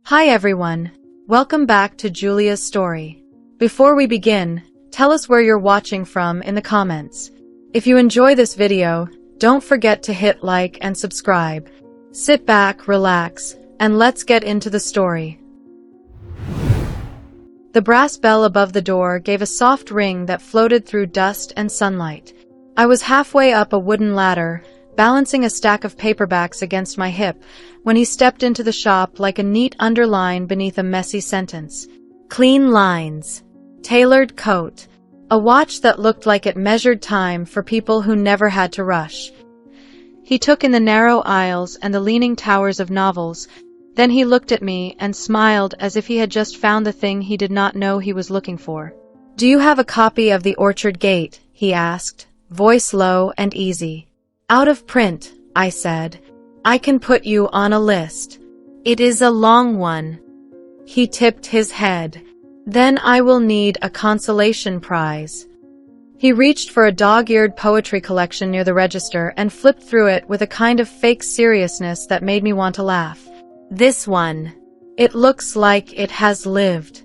Hi everyone, welcome back to Julia's story. Before we begin, tell us where you're watching from in the comments. If you enjoy this video, don't forget to hit like and subscribe. Sit back, relax, and let's get into the story. The brass bell above the door gave a soft ring that floated through dust and sunlight. I was halfway up a wooden ladder, balancing a stack of paperbacks against my hip, when he stepped into the shop like a neat underline beneath a messy sentence. Clean lines, tailored coat, a watch that looked like it measured time for people who never had to rush. He took in the narrow aisles and the leaning towers of novels. Then he looked at me and smiled as if he had just found the thing he did not know he was looking for. "Do you have a copy of The Orchard Gate?" he asked, voice low and easy. "Out of print," I said. "I can put you on a list. It is a long one." He tipped his head. "Then I will need a consolation prize." He reached for a dog-eared poetry collection near the register and flipped through it with a kind of fake seriousness that made me want to laugh. "This one. It looks like it has lived."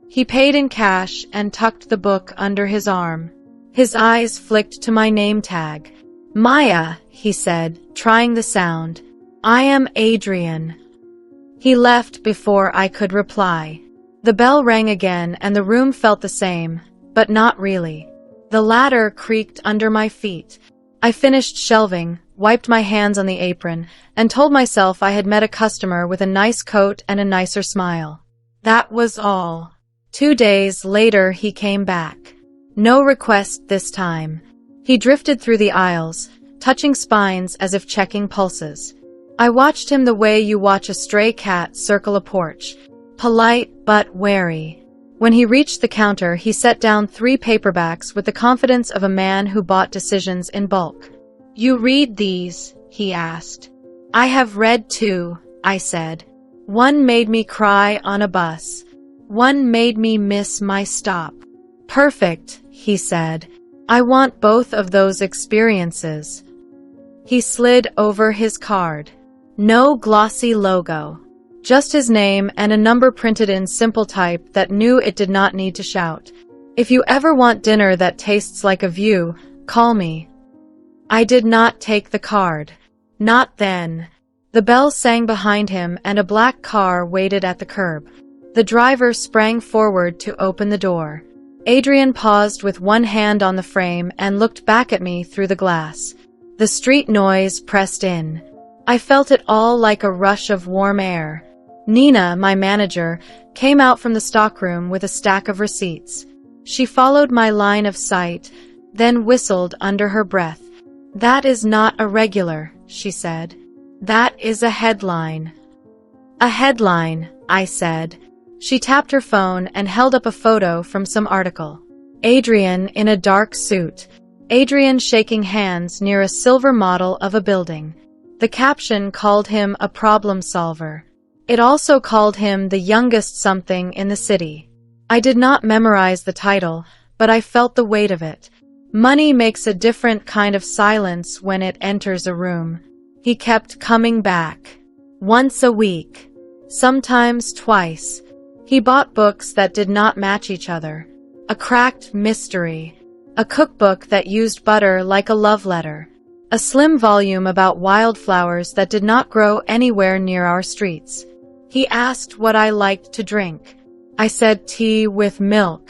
He paid in cash and tucked the book under his arm. His eyes flicked to my name tag. "Maya," he said, trying the sound. "I am Adrian." He left before I could reply. The bell rang again and the room felt the same, but not really. The ladder creaked under my feet. I finished shelving, wiped my hands on the apron, and told myself I had met a customer with a nice coat and a nicer smile. That was all. 2 days later he came back. No request this time. He drifted through the aisles, touching spines as if checking pulses. I watched him the way you watch a stray cat circle a porch, polite but wary. When he reached the counter, he set down 3 paperbacks with the confidence of a man who bought decisions in bulk. "You read these?" he asked. "I have read 2, I said. "One made me cry on a bus. One made me miss my stop." "Perfect," he said. "I want both of those experiences." He slid over his card. No glossy logo. Just his name and a number printed in simple type that knew it did not need to shout. "If you ever want dinner that tastes like a view, call me." I did not take the card. Not then. The bell sang behind him and a black car waited at the curb. The driver sprang forward to open the door. Adrian paused with one hand on the frame and looked back at me through the glass. The street noise pressed in. I felt it all like a rush of warm air. Nina, my manager, came out from the stockroom with a stack of receipts. She followed my line of sight, then whistled under her breath. "That is not a regular," she said. "That is a headline." "A headline," I said. She tapped her phone and held up a photo from some article. Adrian in a dark suit. Adrian shaking hands near a silver model of a building. The caption called him a problem solver. It also called him the youngest something in the city. I did not memorize the title, but I felt the weight of it. Money makes a different kind of silence when it enters a room. He kept coming back. Once a week. Sometimes twice. He bought books that did not match each other. A cracked mystery. A cookbook that used butter like a love letter. A slim volume about wildflowers that did not grow anywhere near our streets. He asked what I liked to drink. I said tea with milk.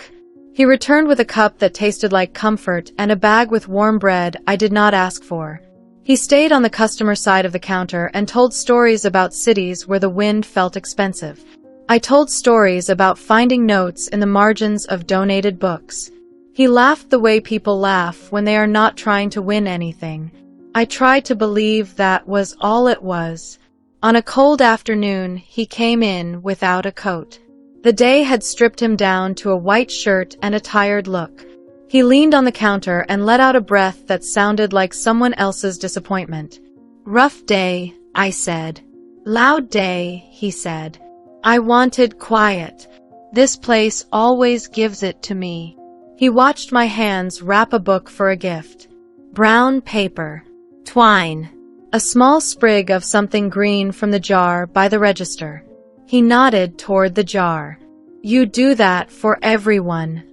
He returned with a cup that tasted like comfort and a bag with warm bread I did not ask for. He stayed on the customer side of the counter and told stories about cities where the wind felt expensive. I told stories about finding notes in the margins of donated books. He laughed the way people laugh when they are not trying to win anything. I tried to believe that was all it was. On a cold afternoon, he came in without a coat. The day had stripped him down to a white shirt and a tired look. He leaned on the counter and let out a breath that sounded like someone else's disappointment. "Rough day," I said. "Loud day," he said. "I wanted quiet. This place always gives it to me." He watched my hands wrap a book for a gift. Brown paper. Twine. A small sprig of something green from the jar by the register. He nodded toward the jar. You do that for everyone.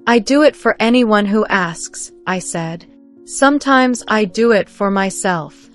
I do it for anyone who asks, I said. Sometimes I do it for myself.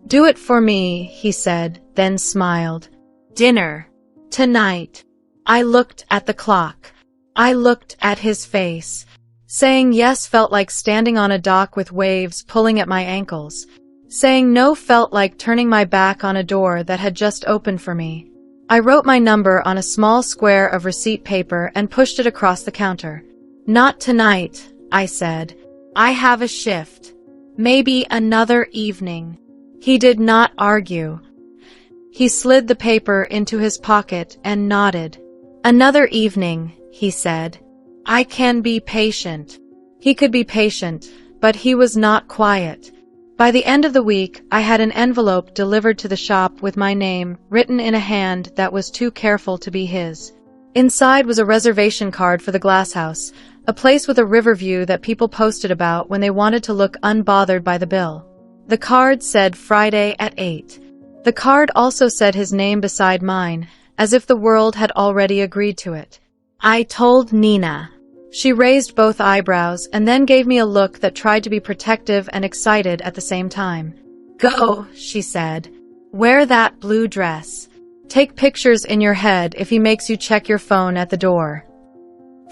Do it for me, he said, then smiled. Dinner. Tonight. I looked at the clock. I looked at his face. Saying yes felt like standing on a dock with waves pulling at my ankles. Saying no felt like turning my back on a door that had just opened for me. I wrote my number on a small square of receipt paper and pushed it across the counter. Not tonight, I said. I have a shift. Maybe another evening. He did not argue. He slid the paper into his pocket and nodded. Another evening, he said. I can be patient. He could be patient, but he was not quiet. By the end of the week, I had an envelope delivered to the shop with my name written in a hand that was too careful to be his. Inside was a reservation card for the Glass House, a place with a river view that people posted about when they wanted to look unbothered by the bill. The card said Friday at 8. The card also said his name beside mine, as if the world had already agreed to it. I told Nina. She raised both eyebrows and then gave me a look that tried to be protective and excited at the same time. Go, she said. Wear that blue dress. Take pictures in your head if he makes you check your phone at the door.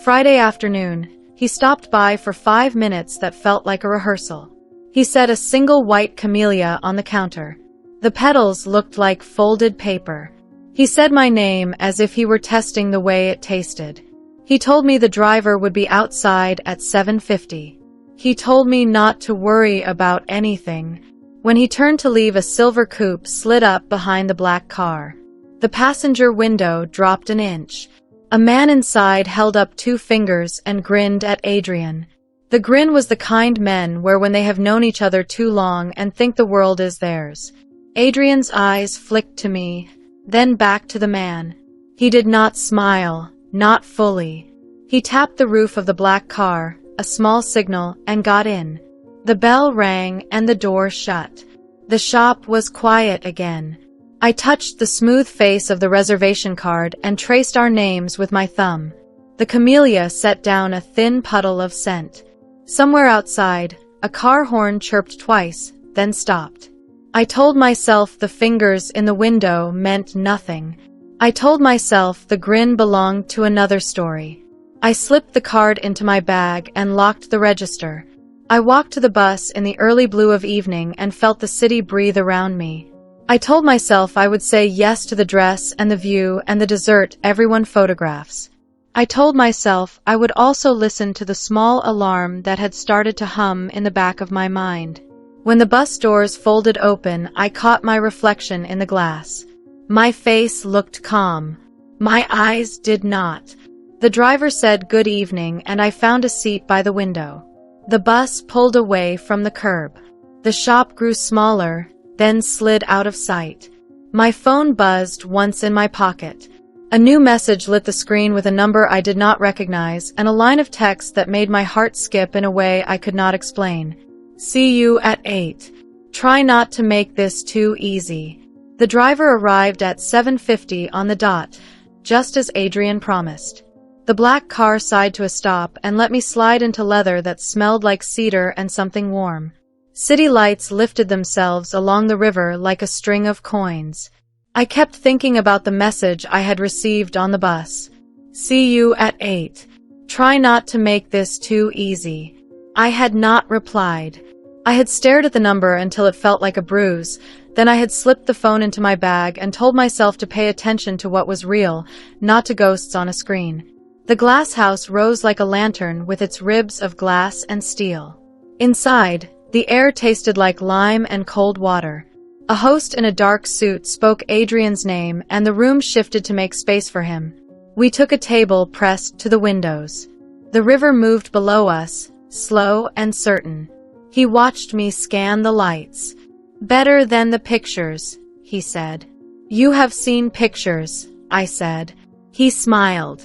Friday afternoon, he stopped by for 5 minutes that felt like a rehearsal. He set a single white camellia on the counter. The petals looked like folded paper. He said my name as if he were testing the way it tasted. He told me the driver would be outside at 7:50. He told me not to worry about anything. When he turned to leave, a silver coupe slid up behind the black car. The passenger window dropped an inch. A man inside held up 2 fingers and grinned at Adrian. The grin was the kind men wear when they have known each other too long and think the world is theirs. Adrian's eyes flicked to me, then back to the man. He did not smile, not fully. He tapped the roof of the black car, a small signal, and got in. The bell rang and the door shut. The shop was quiet again. I touched the smooth face of the reservation card and traced our names with my thumb. The camellia set down a thin puddle of scent. Somewhere outside, a car horn chirped twice, then stopped. I told myself the fingers in the window meant nothing. I told myself the grin belonged to another story. I slipped the card into my bag and locked the register. I walked to the bus in the early blue of evening and felt the city breathe around me. I told myself I would say yes to the dress and the view and the dessert everyone photographs. I told myself I would also listen to the small alarm that had started to hum in the back of my mind. When the bus doors folded open, I caught my reflection in the glass. My face looked calm. My eyes did not. The driver said good evening and I found a seat by the window. The bus pulled away from the curb. The shop grew smaller, then slid out of sight. My phone buzzed once in my pocket. A new message lit the screen with a number I did not recognize and a line of text that made my heart skip in a way I could not explain. See you at 8. Try not to make this too easy. The driver arrived at 7:50 on the dot, just as Adrian promised. The black car sighed to a stop and let me slide into leather that smelled like cedar and something warm. City lights lifted themselves along the river like a string of coins. I kept thinking about the message I had received on the bus. See you at 8. Try not to make this too easy. I had not replied. I had stared at the number until it felt like a bruise. Then I had slipped the phone into my bag and told myself to pay attention to what was real, not to ghosts on a screen. The glass house rose like a lantern with its ribs of glass and steel. Inside, the air tasted like lime and cold water. A host in a dark suit spoke Adrian's name and the room shifted to make space for him. We took a table pressed to the windows. The river moved below us, slow and certain. He watched me scan the lights. Better than the pictures, he said. You have seen pictures, I said. He smiled.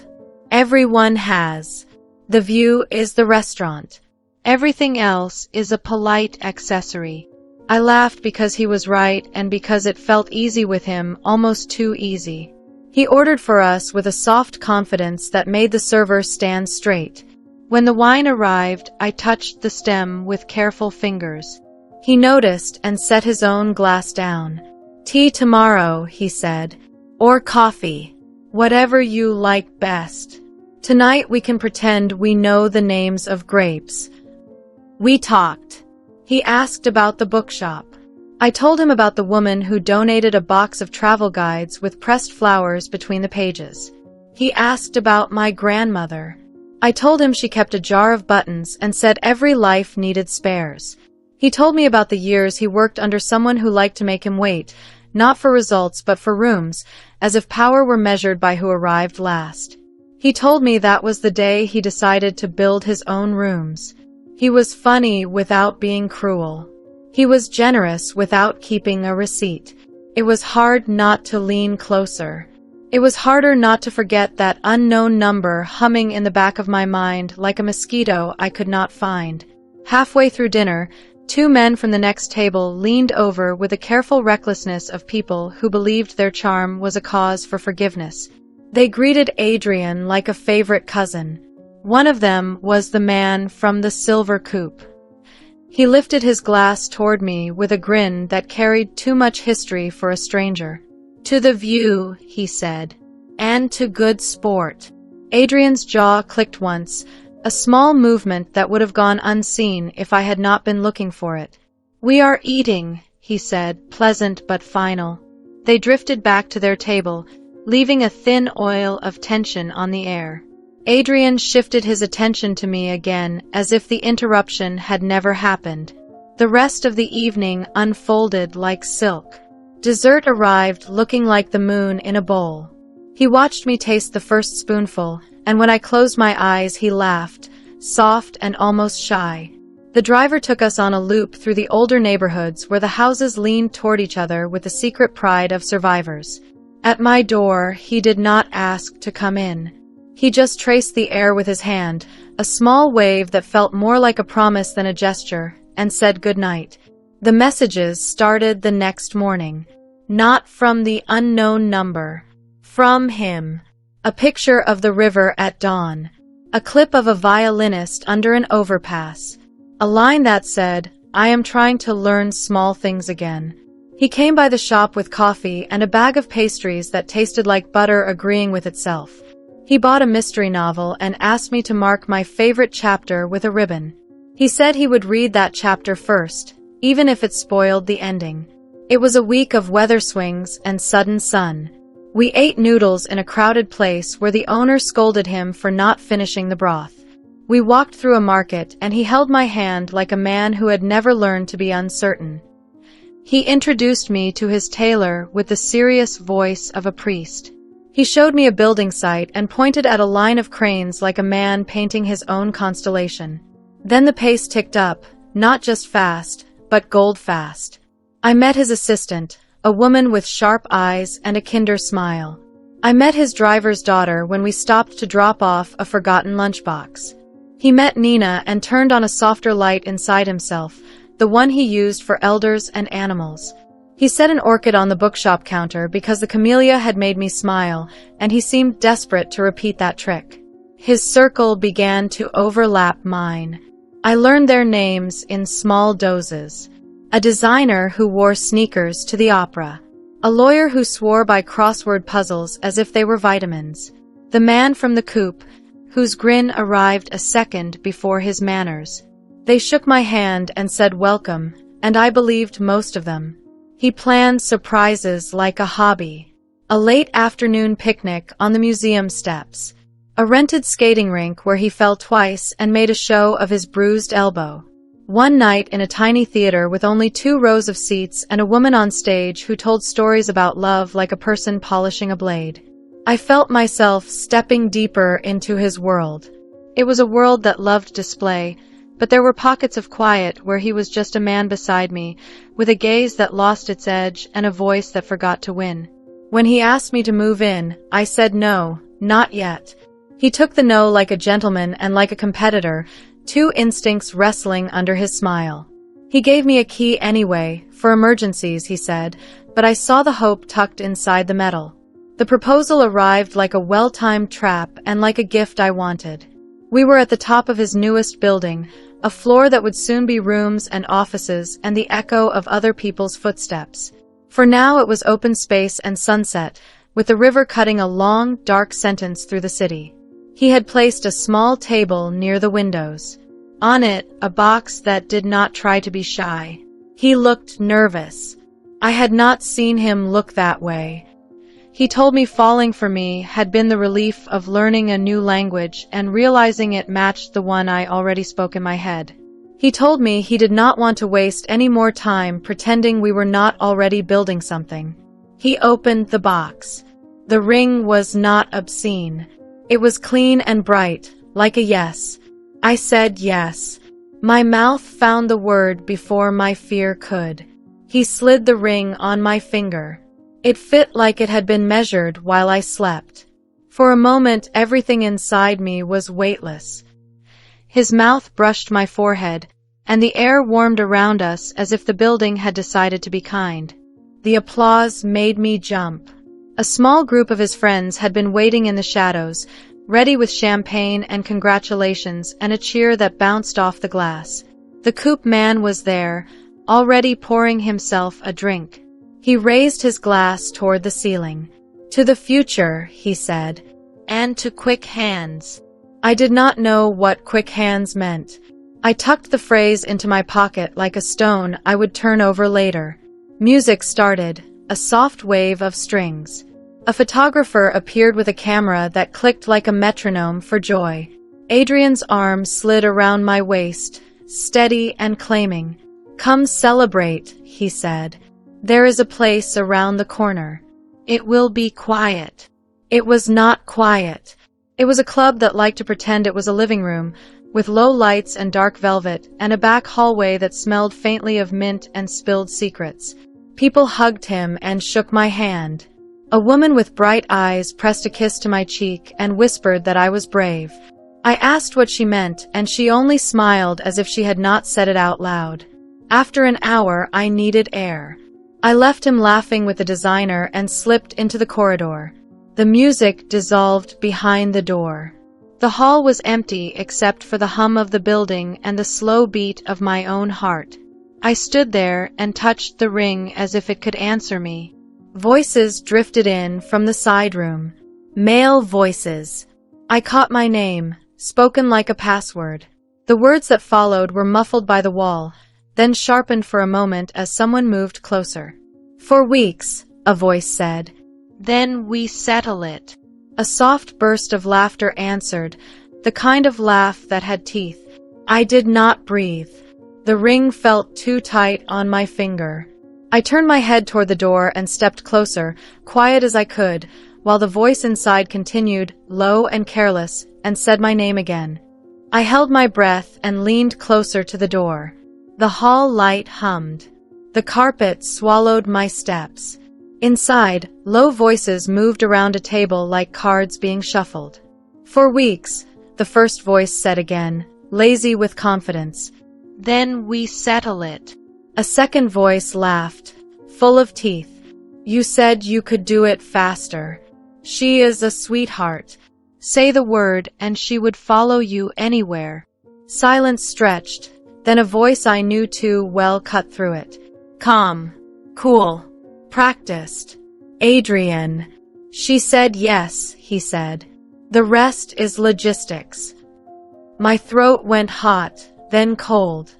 Everyone has. The view is the restaurant. Everything else is a polite accessory. I laughed because he was right and because it felt easy with him, almost too easy. He ordered for us with a soft confidence that made the server stand straight. When the wine arrived, I touched the stem with careful fingers. He noticed and set his own glass down. "Tea tomorrow," he said. "Or coffee. Whatever you like best. Tonight we can pretend we know the names of grapes." We talked. He asked about the bookshop. I told him about the woman who donated a box of travel guides with pressed flowers between the pages. He asked about my grandmother. I told him she kept a jar of buttons and said every life needed spares. He told me about the years he worked under someone who liked to make him wait, not for results but for rooms, as if power were measured by who arrived last. He told me that was the day he decided to build his own rooms. He was funny without being cruel. He was generous without keeping a receipt. It was hard not to lean closer. It was harder not to forget that unknown number humming in the back of my mind like a mosquito I could not find. Halfway through dinner, two men from the next table leaned over with the careful recklessness of people who believed their charm was a cause for forgiveness. They greeted Adrian like a favorite cousin. One of them was the man from the silver coupe. He lifted his glass toward me with a grin that carried too much history for a stranger. "To the view," he said, "and to good sport." Adrian's jaw clicked once, a small movement that would have gone unseen if I had not been looking for it. "We are eating," he said, pleasant but final. They drifted back to their table, leaving a thin oil of tension on the air. Adrian shifted his attention to me again, as if the interruption had never happened. The rest of the evening unfolded like silk. Dessert arrived looking like the moon in a bowl. He watched me taste the first spoonful, and when I closed my eyes he laughed, soft and almost shy. The driver took us on a loop through the older neighborhoods where the houses leaned toward each other with the secret pride of survivors. At my door, he did not ask to come in. He just traced the air with his hand, a small wave that felt more like a promise than a gesture, and said goodnight. The messages started the next morning. Not from the unknown number. From him. A picture of the river at dawn. A clip of a violinist under an overpass. A line that said, "I am trying to learn small things again." He came by the shop with coffee and a bag of pastries that tasted like butter agreeing with itself. He bought a mystery novel and asked me to mark my favorite chapter with a ribbon. He said he would read that chapter first, even if it spoiled the ending. It was a week of weather swings and sudden sun. We ate noodles in a crowded place where the owner scolded him for not finishing the broth. We walked through a market and he held my hand like a man who had never learned to be uncertain. He introduced me to his tailor with the serious voice of a priest. He showed me a building site and pointed at a line of cranes like a man painting his own constellation. Then the pace ticked up, not just fast, but gold fast. I met his assistant, a woman with sharp eyes and a kinder smile. I met his driver's daughter when we stopped to drop off a forgotten lunchbox. He met Nina and turned on a softer light inside himself, the one he used for elders and animals. He set an orchid on the bookshop counter because the camellia had made me smile, and he seemed desperate to repeat that trick. His circle began to overlap mine. I learned their names in small doses. A designer who wore sneakers to the opera. A lawyer who swore by crossword puzzles as if they were vitamins. The man from the coupe, whose grin arrived a second before his manners. They shook my hand and said welcome, and I believed most of them. He planned surprises like a hobby. A late afternoon picnic on the museum steps. A rented skating rink where he fell twice and made a show of his bruised elbow. One night in a tiny theater with only 2 rows of seats and a woman on stage who told stories about love like a person polishing a blade. I felt myself stepping deeper into his world. It was a world that loved display, but there were pockets of quiet where he was just a man beside me, with a gaze that lost its edge and a voice that forgot to win. When he asked me to move in, I said no, not yet. He took the no like a gentleman and like a competitor, 2 instincts wrestling under his smile. He gave me a key anyway, for emergencies, he said, but I saw the hope tucked inside the metal. The proposal arrived like a well-timed trap and like a gift I wanted. We were at the top of his newest building, a floor that would soon be rooms and offices and the echo of other people's footsteps. For now it was open space and sunset, with the river cutting a long, dark sentence through the city. He had placed a small table near the windows. On it, a box that did not try to be shy. He looked nervous. I had not seen him look that way. He told me falling for me had been the relief of learning a new language and realizing it matched the one I already spoke in my head. He told me he did not want to waste any more time pretending we were not already building something. He opened the box. The ring was not obscene. It was clean and bright, like a yes. I said yes. My mouth found the word before my fear could. He slid the ring on my finger. It fit like it had been measured while I slept. For a moment, everything inside me was weightless. His mouth brushed my forehead, and the air warmed around us as if the building had decided to be kind. The applause made me jump. A small group of his friends had been waiting in the shadows, ready with champagne and congratulations and a cheer that bounced off the glass. The coop man was there, already pouring himself a drink. He raised his glass toward the ceiling. "To the future," he said, "and to quick hands." I did not know what quick hands meant. I tucked the phrase into my pocket like a stone I would turn over later. Music started, a soft wave of strings. A photographer appeared with a camera that clicked like a metronome for joy. Adrian's arm slid around my waist, steady and claiming. "Come celebrate," he said. "There is a place around the corner. It will be quiet." It was not quiet. It was a club that liked to pretend it was a living room, with low lights and dark velvet, and a back hallway that smelled faintly of mint and spilled secrets. People hugged him and shook my hand. A woman with bright eyes pressed a kiss to my cheek and whispered that I was brave. I asked what she meant, and she only smiled as if she had not said it out loud. After an hour, I needed air. I left him laughing with the designer and slipped into the corridor. The music dissolved behind the door. The hall was empty except for the hum of the building and the slow beat of my own heart. I stood there and touched the ring as if it could answer me. Voices drifted in from the side room. Male voices. I caught my name, spoken like a password. The words that followed were muffled by the wall, then sharpened for a moment as someone moved closer. "For weeks," a voice said. "Then we settle it." A soft burst of laughter answered, the kind of laugh that had teeth. I did not breathe. The ring felt too tight on my finger. I turned my head toward the door and stepped closer, quiet as I could, while the voice inside continued, low and careless, and said my name again. I held my breath and leaned closer to the door. The hall light hummed. The carpet swallowed my steps. Inside, low voices moved around a table like cards being shuffled. "For weeks," the first voice said again, lazy with confidence. "Then we settle it." A second voice laughed, full of teeth. "You said you could do it faster. She is a sweetheart. Say the word and she would follow you anywhere." Silence stretched, then a voice I knew too well cut through it. "Calm. Cool. Practiced. Adrian." She said yes, he said. "The rest is logistics." My throat went hot, then cold.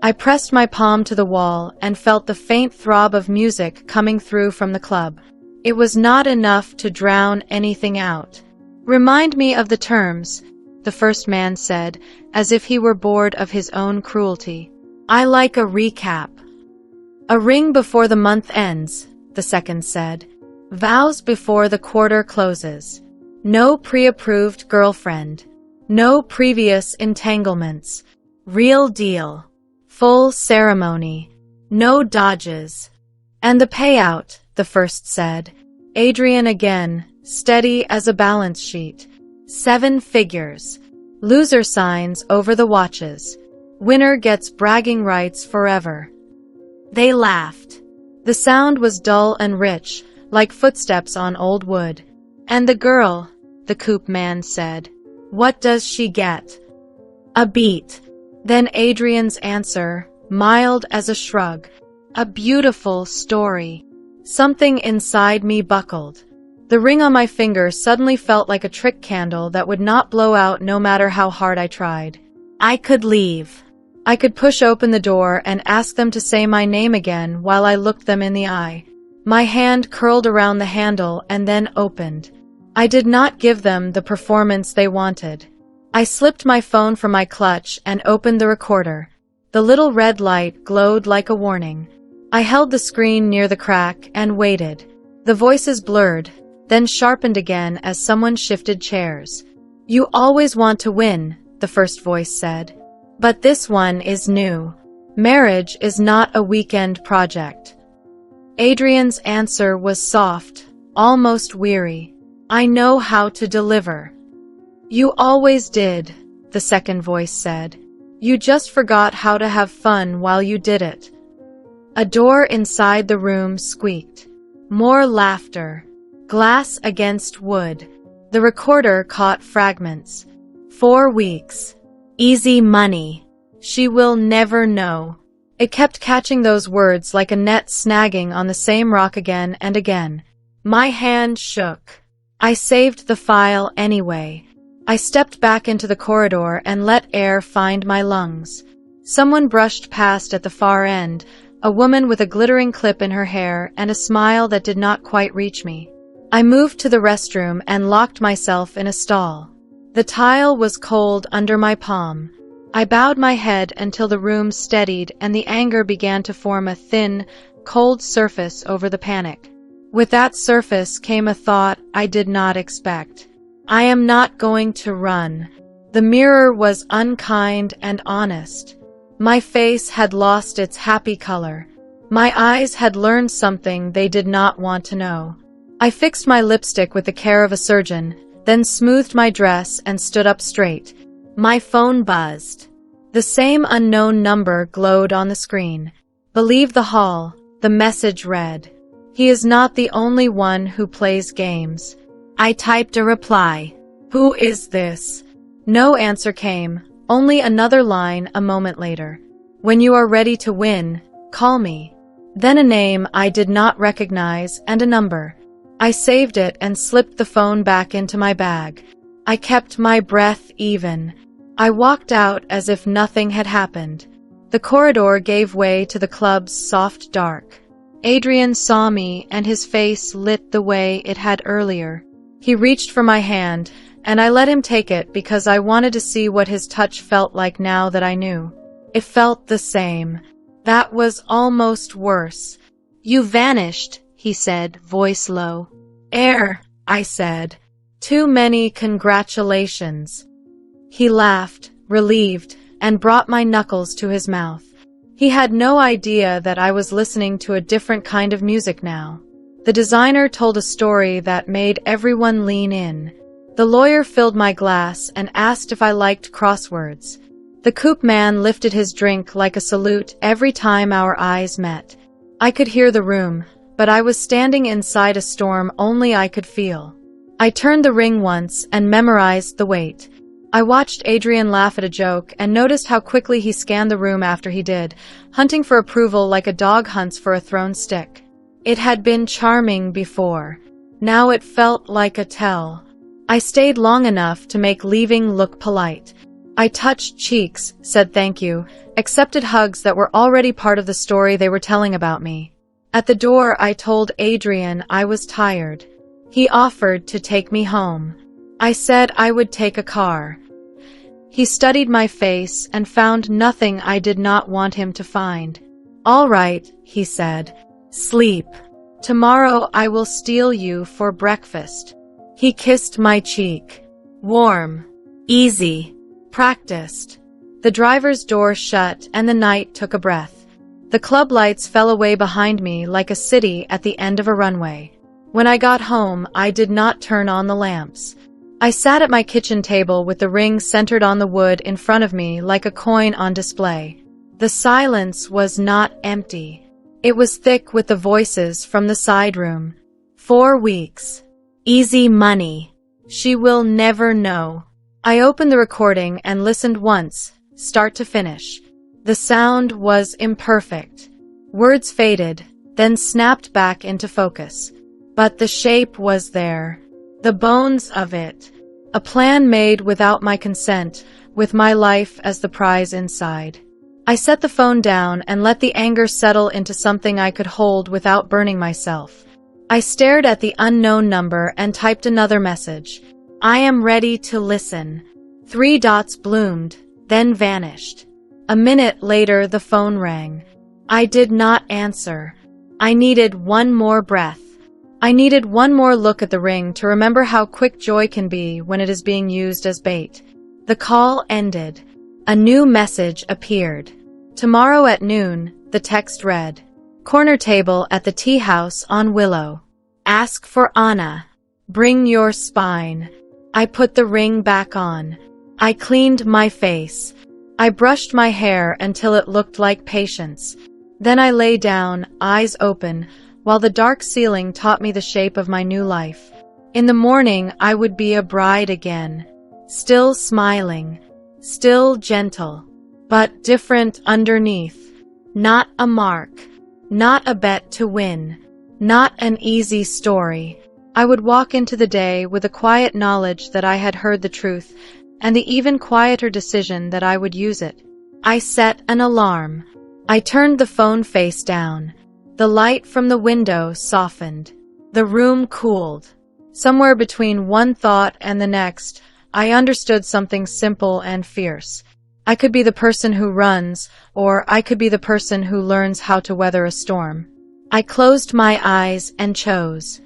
I pressed my palm to the wall and felt the faint throb of music coming through from the club. It was not enough to drown anything out. "Remind me of the terms," the first man said, as if he were bored of his own cruelty. "I like a recap." "A ring before the month ends," the second said. "Vows before the quarter closes. No pre-approved girlfriend. No previous entanglements. Real deal. Full ceremony. No dodges." "And the payout," the first said. Adrian again, steady as a balance sheet. 7 figures. Loser signs over the watches. Winner gets bragging rights forever. They laughed. The sound was dull and rich, like footsteps on old wood. "And the girl," the coop man said. "What does she get?" "A beat." Then Adrian's answer, mild as a shrug. "A beautiful story." Something inside me buckled. The ring on my finger suddenly felt like a trick candle that would not blow out no matter how hard I tried. I could leave. I could push open the door and ask them to say my name again while I looked them in the eye. My hand curled around the handle and then opened. I did not give them the performance they wanted. I slipped my phone from my clutch and opened the recorder. The little red light glowed like a warning. I held the screen near the crack and waited. The voices blurred, then sharpened again as someone shifted chairs. "You always want to win," the first voice said. "But this one is new. Marriage is not a weekend project." Adrian's answer was soft, almost weary. "I know how to deliver." "You always did," the second voice said. "You just forgot how to have fun while you did it." A door inside the room squeaked. More laughter. Glass against wood. The recorder caught fragments. 4 weeks. Easy money. She will never know. It kept catching those words like a net snagging on the same rock again and again. My hand shook. I saved the file anyway. I stepped back into the corridor and let air find my lungs. Someone brushed past at the far end, a woman with a glittering clip in her hair and a smile that did not quite reach me. I moved to the restroom and locked myself in a stall. The tile was cold under my palm. I bowed my head until the room steadied and the anger began to form a thin, cold surface over the panic. With that surface came a thought I did not expect. I am not going to run. The mirror was unkind and honest. My face had lost its happy color. My eyes had learned something they did not want to know. I fixed my lipstick with the care of a surgeon, then smoothed my dress and stood up straight. My phone buzzed. The same unknown number glowed on the screen. "Believe the hall," the message read. "He is not the only one who plays games." I typed a reply. "Who is this?" No answer came, only another line a moment later. "When you are ready to win, call me." Then a name I did not recognize and a number. I saved it and slipped the phone back into my bag. I kept my breath even. I walked out as if nothing had happened. The corridor gave way to the club's soft dark. Adrian saw me and his face lit the way it had earlier. He reached for my hand, and I let him take it because I wanted to see what his touch felt like now that I knew. It felt the same. That was almost worse. "You vanished," he said, voice low. I said. "Too many congratulations." He laughed, relieved, and brought my knuckles to his mouth. He had no idea that I was listening to a different kind of music now. The designer told a story that made everyone lean in. The lawyer filled my glass and asked if I liked crosswords. The coop man lifted his drink like a salute every time our eyes met. I could hear the room, but I was standing inside a storm only I could feel. I turned the ring once and memorized the weight. I watched Adrian laugh at a joke and noticed how quickly he scanned the room after he did, hunting for approval like a dog hunts for a thrown stick. It had been charming before. Now it felt like a tell. I stayed long enough to make leaving look polite. I touched cheeks, said thank you, accepted hugs that were already part of the story they were telling about me. At the door, I told Adrian I was tired. He offered to take me home. I said I would take a car. He studied my face and found nothing I did not want him to find. "All right," he said. "Sleep. Tomorrow I will steal you for breakfast." He kissed my cheek. Warm. Easy. Practiced. The driver's door shut and the night took a breath. The club lights fell away behind me like a city at the end of a runway. When I got home, I did not turn on the lamps. I sat at my kitchen table with the ring centered on the wood in front of me like a coin on display. The silence was not empty. It was thick with the voices from the side room. 4 weeks. Easy money. She will never know. I opened the recording and listened once, start to finish. The sound was imperfect. Words faded, then snapped back into focus. But the shape was there. The bones of it. A plan made without my consent, with my life as the prize inside. I set the phone down and let the anger settle into something I could hold without burning myself. I stared at the unknown number and typed another message. I am ready to listen. 3 dots bloomed, then vanished. A minute later, the phone rang. I did not answer. I needed one more breath. I needed one more look at the ring to remember how quick joy can be when it is being used as bait. The call ended. A new message appeared. Tomorrow at noon, the text read. Corner table at the tea house on Willow. Ask for Anna. Bring your spine. I put the ring back on. I cleaned my face. I brushed my hair until it looked like patience. Then I lay down, eyes open, while the dark ceiling taught me the shape of my new life. In the morning, I would be a bride again. Still smiling. Still gentle. But different underneath. Not a mark. Not a bet to win. Not an easy story. I would walk into the day with a quiet knowledge that I had heard the truth, and the even quieter decision that I would use it. I set an alarm. I turned the phone face down. The light from the window softened. The room cooled. Somewhere between one thought and the next, I understood something simple and fierce. I could be the person who runs, or I could be the person who learns how to weather a storm. I closed my eyes and chose.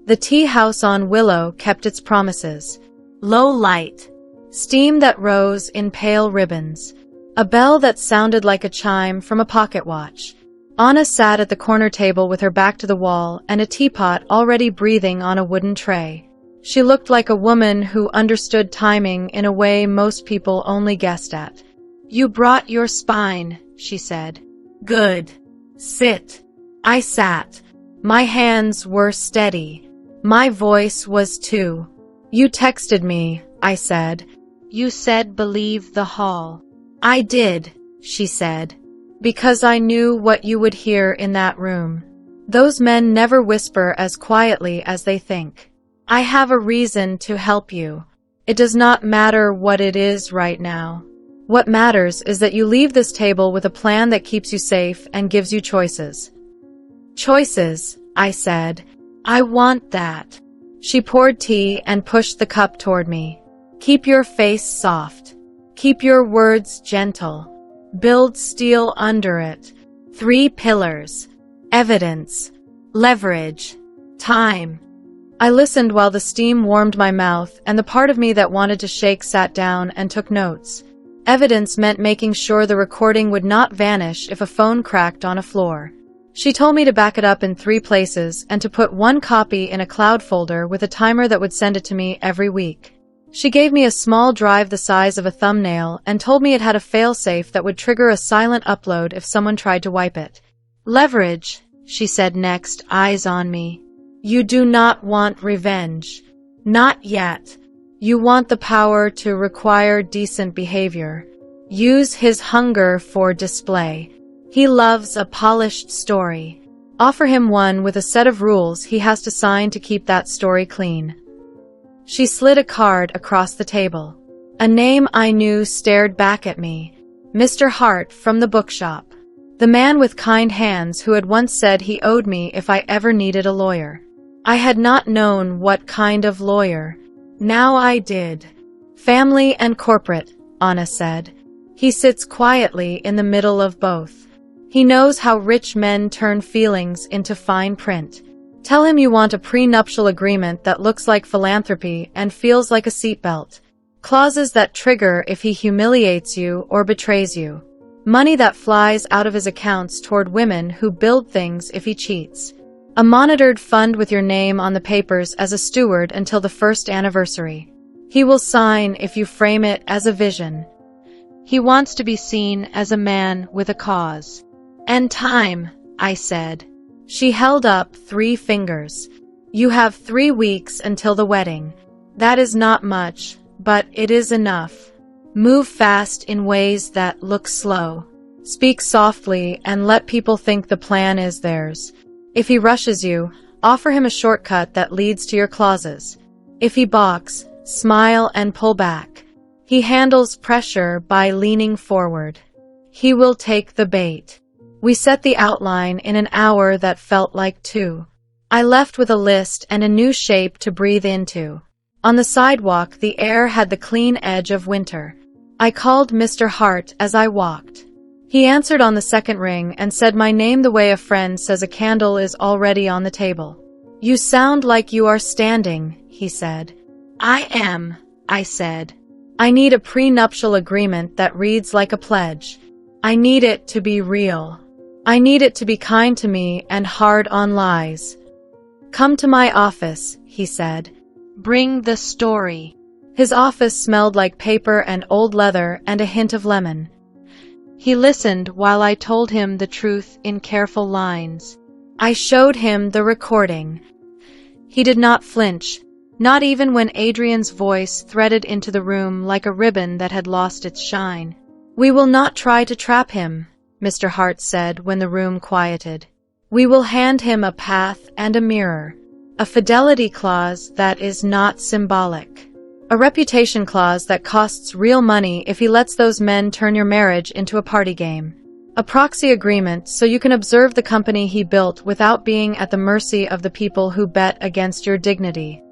The tea house on Willow kept its promises. Low light. Steam that rose in pale ribbons. A bell that sounded like a chime from a pocket watch. Anna sat at the corner table with her back to the wall and a teapot already breathing on a wooden tray. She looked like a woman who understood timing in a way most people only guessed at. You brought your spine, she said. Good. Sit. I sat. My hands were steady. My voice was too. You texted me, I said. You said believe the hall. I did, she said. Because I knew what you would hear in that room. Those men never whisper as quietly as they think. I have a reason to help you. It does not matter what it is right now. What matters is that you leave this table with a plan that keeps you safe and gives you choices. Choices, I said. I want that. She poured tea and pushed the cup toward me. Keep your face soft. Keep your words gentle. Build steel under it. 3 pillars. Evidence. Leverage. Time. I listened while the steam warmed my mouth, and the part of me that wanted to shake sat down and took notes. Evidence meant making sure the recording would not vanish if a phone cracked on a floor. She told me to back it up in 3 places and to put 1 copy in a cloud folder with a timer that would send it to me every week. She gave me a small drive the size of a thumbnail and told me it had a failsafe that would trigger a silent upload if someone tried to wipe it. Leverage, she said next, eyes on me. You do not want revenge. Not yet. You want the power to require decent behavior. Use his hunger for display. He loves a polished story. Offer him one with a set of rules he has to sign to keep that story clean. She slid a card across the table. A name I knew stared back at me. Mr. Hart from the bookshop. The man with kind hands who had once said he owed me if I ever needed a lawyer. I had not known what kind of lawyer. Now I did. Family and corporate, Anna said. He sits quietly in the middle of both. He knows how rich men turn feelings into fine print. Tell him you want a prenuptial agreement that looks like philanthropy and feels like a seatbelt. Clauses that trigger if he humiliates you or betrays you. Money that flies out of his accounts toward women who build things if he cheats. A monitored fund with your name on the papers as a steward until the 1st anniversary. He will sign if you frame it as a vision. He wants to be seen as a man with a cause. And time, I said. She held up 3 fingers. You have 3 weeks until the wedding. That is not much, but it is enough. Move fast in ways that look slow. Speak softly and let people think the plan is theirs. If he rushes you, offer him a shortcut that leads to your clauses. If he balks, smile and pull back. He handles pressure by leaning forward. He will take the bait. We set the outline in an hour that felt like 2. I left with a list and a new shape to breathe into. On the sidewalk, the air had the clean edge of winter. I called Mr. Hart as I walked. He answered on the second ring and said my name the way a friend says a candle is already on the table. You sound like you are standing, he said. I am, I said. I need a prenuptial agreement that reads like a pledge. I need it to be real. I need it to be kind to me and hard on lies. Come to my office, he said. Bring the story. His office smelled like paper and old leather and a hint of lemon. He listened while I told him the truth in careful lines. I showed him the recording. He did not flinch, not even when Adrian's voice threaded into the room like a ribbon that had lost its shine. We will not try to trap him, Mr. Hart said when the room quieted. We will hand him a path and a mirror, a fidelity clause that is not symbolic. A reputation clause that costs real money if he lets those men turn your marriage into a party game. A proxy agreement so you can observe the company he built without being at the mercy of the people who bet against your dignity.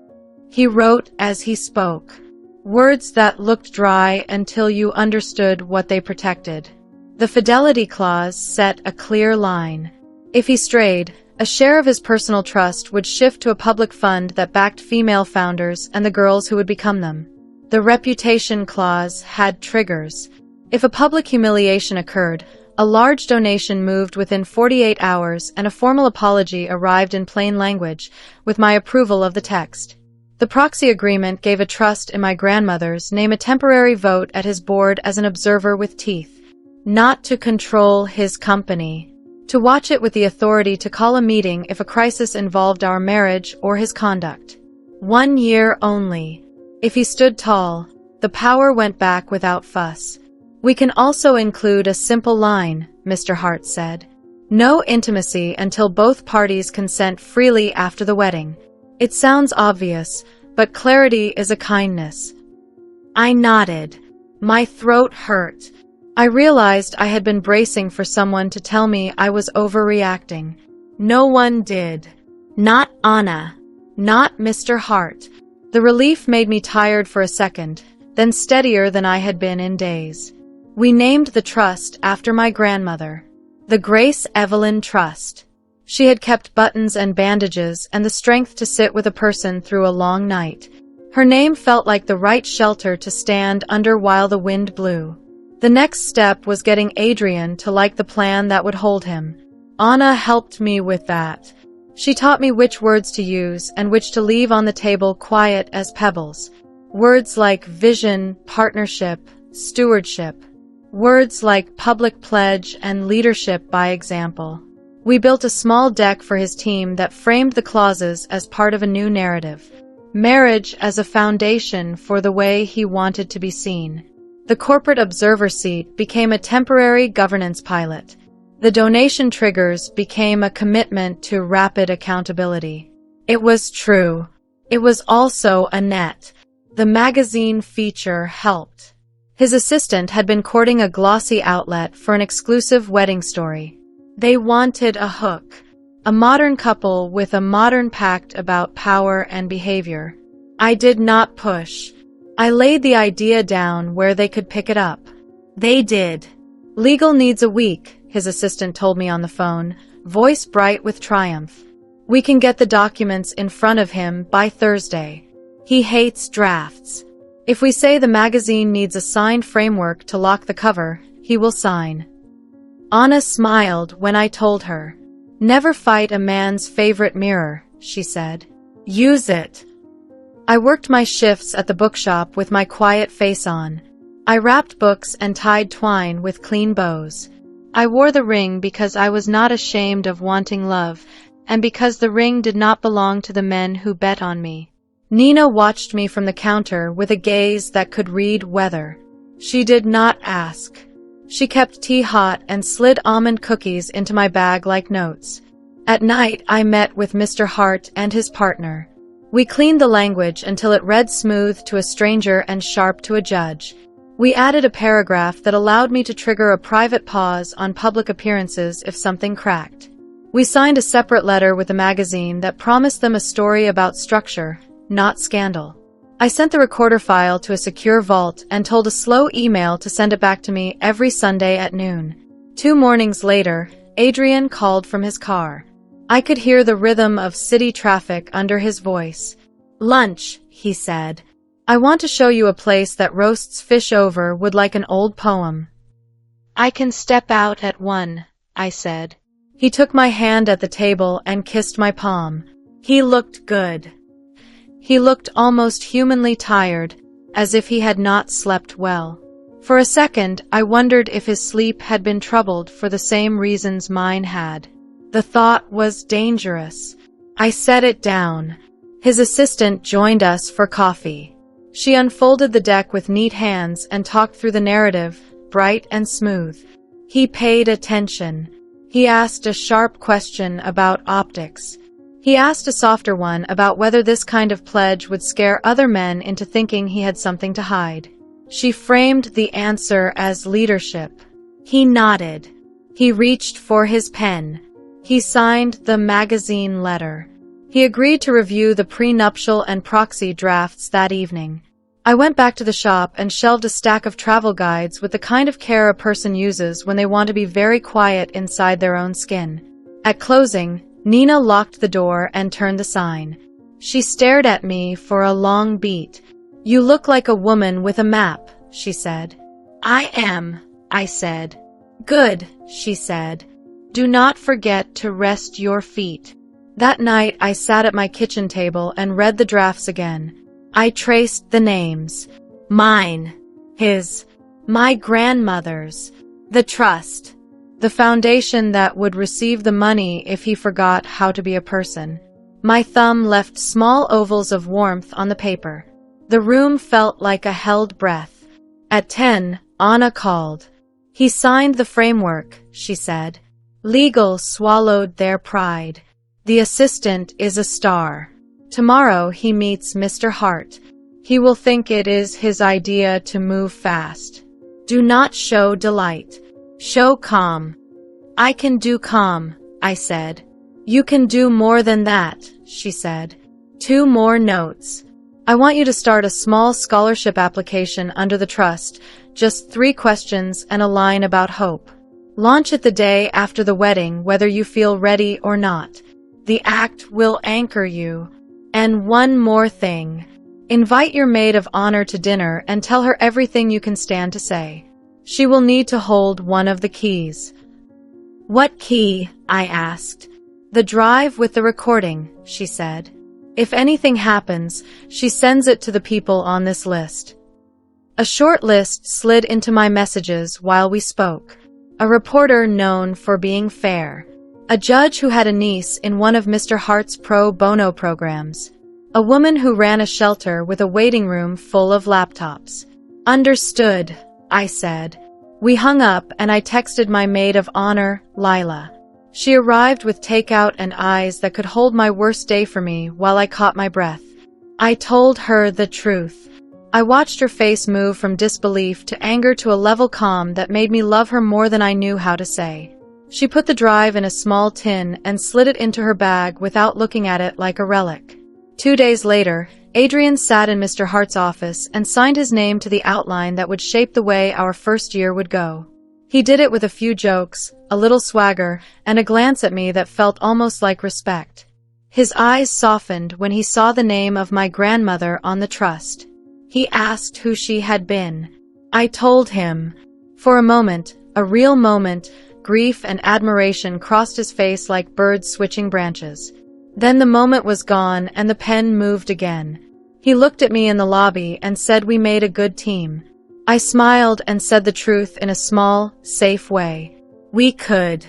He wrote as he spoke, words that looked dry until you understood what they protected. The fidelity clause set a clear line. If he strayed, a share of his personal trust would shift to a public fund that backed female founders and the girls who would become them. The reputation clause had triggers. If a public humiliation occurred, a large donation moved within 48 hours and a formal apology arrived in plain language, with my approval of the text. The proxy agreement gave a trust in my grandmother's name a temporary vote at his board as an observer with teeth. Not to control his company. To watch it with the authority to call a meeting if a crisis involved our marriage or his conduct. 1 year only. If he stood tall, the power went back without fuss. We can also include a simple line, Mr. Hart said. No intimacy until both parties consent freely after the wedding. It sounds obvious, but clarity is a kindness. I nodded. My throat hurt. I realized I had been bracing for someone to tell me I was overreacting. No one did. Not Anna. Not Mr. Hart. The relief made me tired for a second, then steadier than I had been in days. We named the trust after my grandmother. The Grace Evelyn Trust. She had kept buttons and bandages and the strength to sit with a person through a long night. Her name felt like the right shelter to stand under while the wind blew. The next step was getting Adrian to like the plan that would hold him. Anna helped me with that. She taught me which words to use and which to leave on the table quiet as pebbles. Words like vision, partnership, stewardship. Words like public pledge and leadership by example. We built a small deck for his team that framed the clauses as part of a new narrative. Marriage as a foundation for the way he wanted to be seen. The corporate observer seat became a temporary governance pilot. The donation triggers became a commitment to rapid accountability. It was true. It was also a net. The magazine feature helped. His assistant had been courting a glossy outlet for an exclusive wedding story. They wanted a hook. A modern couple with a modern pact about power and behavior. I did not push. I laid the idea down where they could pick it up. They did. Legal needs a week, his assistant told me on the phone, voice bright with triumph. We can get the documents in front of him by Thursday. He hates drafts. If we say the magazine needs a signed framework to lock the cover, he will sign. Anna smiled when I told her. Never fight a man's favorite mirror, she said. Use it. I worked my shifts at the bookshop with my quiet face on. I wrapped books and tied twine with clean bows. I wore the ring because I was not ashamed of wanting love, and because the ring did not belong to the men who bet on me. Nina watched me from the counter with a gaze that could read weather. She did not ask. She kept tea hot and slid almond cookies into my bag like notes. At night, I met with Mr. Hart and his partner. We cleaned the language until it read smooth to a stranger and sharp to a judge. We added a paragraph that allowed me to trigger a private pause on public appearances if something cracked. We signed a separate letter with the magazine that promised them a story about structure, not scandal. I sent the recorder file to a secure vault and told a slow email to send it back to me every Sunday at noon. 2 mornings later, Adrian called from his car. I could hear the rhythm of city traffic under his voice. "Lunch," he said. "I want to show you a place that roasts fish over wood like an old poem." "I can step out at 1, I said. He took my hand at the table and kissed my palm. He looked good. He looked almost humanly tired, as if he had not slept well. For a second, I wondered if his sleep had been troubled for the same reasons mine had. The thought was dangerous. I set it down. His assistant joined us for coffee. She unfolded the deck with neat hands and talked through the narrative, bright and smooth. He paid attention. He asked a sharp question about optics. He asked a softer one about whether this kind of pledge would scare other men into thinking he had something to hide. She framed the answer as leadership. He nodded. He reached for his pen. He signed the magazine letter. He agreed to review the prenuptial and proxy drafts that evening. I went back to the shop and shelved a stack of travel guides with the kind of care a person uses when they want to be very quiet inside their own skin. At closing, Nina locked the door and turned the sign. She stared at me for a long beat. "You look like a woman with a map," she said. "I am," I said. "Good," she said. "Do not forget to rest your feet." That night I sat at my kitchen table and read the drafts again. I traced the names. Mine. His. My grandmother's. The trust. The foundation that would receive the money if he forgot how to be a person. My thumb left small ovals of warmth on the paper. The room felt like a held breath. At 10, Anna called. "He signed the framework," she said. Legal swallowed their pride. "The assistant is a star. Tomorrow he meets Mr. Hart. He will think it is his idea to move fast. Do not show delight. Show calm." "I can do calm," I said. "You can do more than that," she said. 2 more notes. "I want you to start a small scholarship application under the trust, just 3 questions and a line about hope. Launch it the day after the wedding, whether you feel ready or not. The act will anchor you. And 1 more thing. Invite your maid of honor to dinner and tell her everything you can stand to say. She will need to hold one of the keys." "What key?" I asked. "The drive with the recording," she said. "If anything happens, she sends it to the people on this list." A short list slid into my messages while we spoke. A reporter known for being fair. A judge who had a niece in one of Mr. Hart's pro bono programs. A woman who ran a shelter with a waiting room full of laptops. "Understood," I said. We hung up and I texted my maid of honor, Lila. She arrived with takeout and eyes that could hold my worst day for me while I caught my breath. I told her the truth. I watched her face move from disbelief to anger to a level calm that made me love her more than I knew how to say. She put the drive in a small tin and slid it into her bag without looking at it like a relic. 2 days later, Adrian sat in Mr. Hart's office and signed his name to the outline that would shape the way our first year would go. He did it with a few jokes, a little swagger, and a glance at me that felt almost like respect. His eyes softened when he saw the name of my grandmother on the trust. He asked who she had been. I told him. For a moment, a real moment, grief and admiration crossed his face like birds switching branches. Then the moment was gone and the pen moved again. He looked at me in the lobby and said we made a good team. I smiled and said the truth in a small, safe way. We could.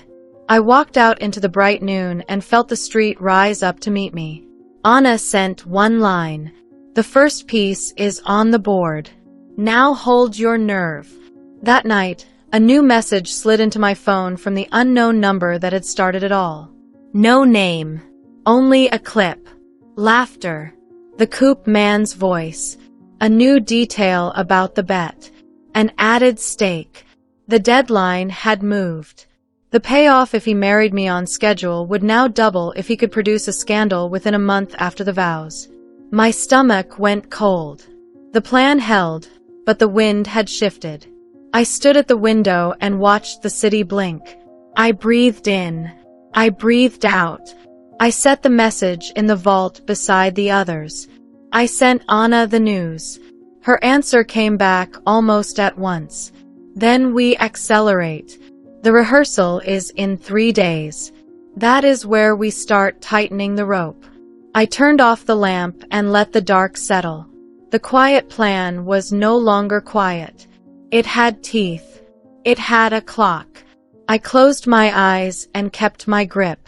I walked out into the bright noon and felt the street rise up to meet me. Anna sent one line. The first piece is on the board. Now hold your nerve. That night, a new message slid into my phone from the unknown number that had started it all. No name. Only a clip. Laughter. The coop man's voice. A new detail about the bet. An added stake. The deadline had moved. The payoff if he married me on schedule would now double if he could produce a scandal within a month after the vows. My stomach went cold. The plan held, but the wind had shifted. I stood at the window and watched the city blink. I breathed in. I breathed out. I set the message in the vault beside the others. I sent Anna the news. Her answer came back almost at once. Then we accelerate. The rehearsal is in 3 days. That is where we start tightening the rope. I turned off the lamp and let the dark settle. The quiet plan was no longer quiet. It had teeth. It had a clock. I closed my eyes and kept my grip.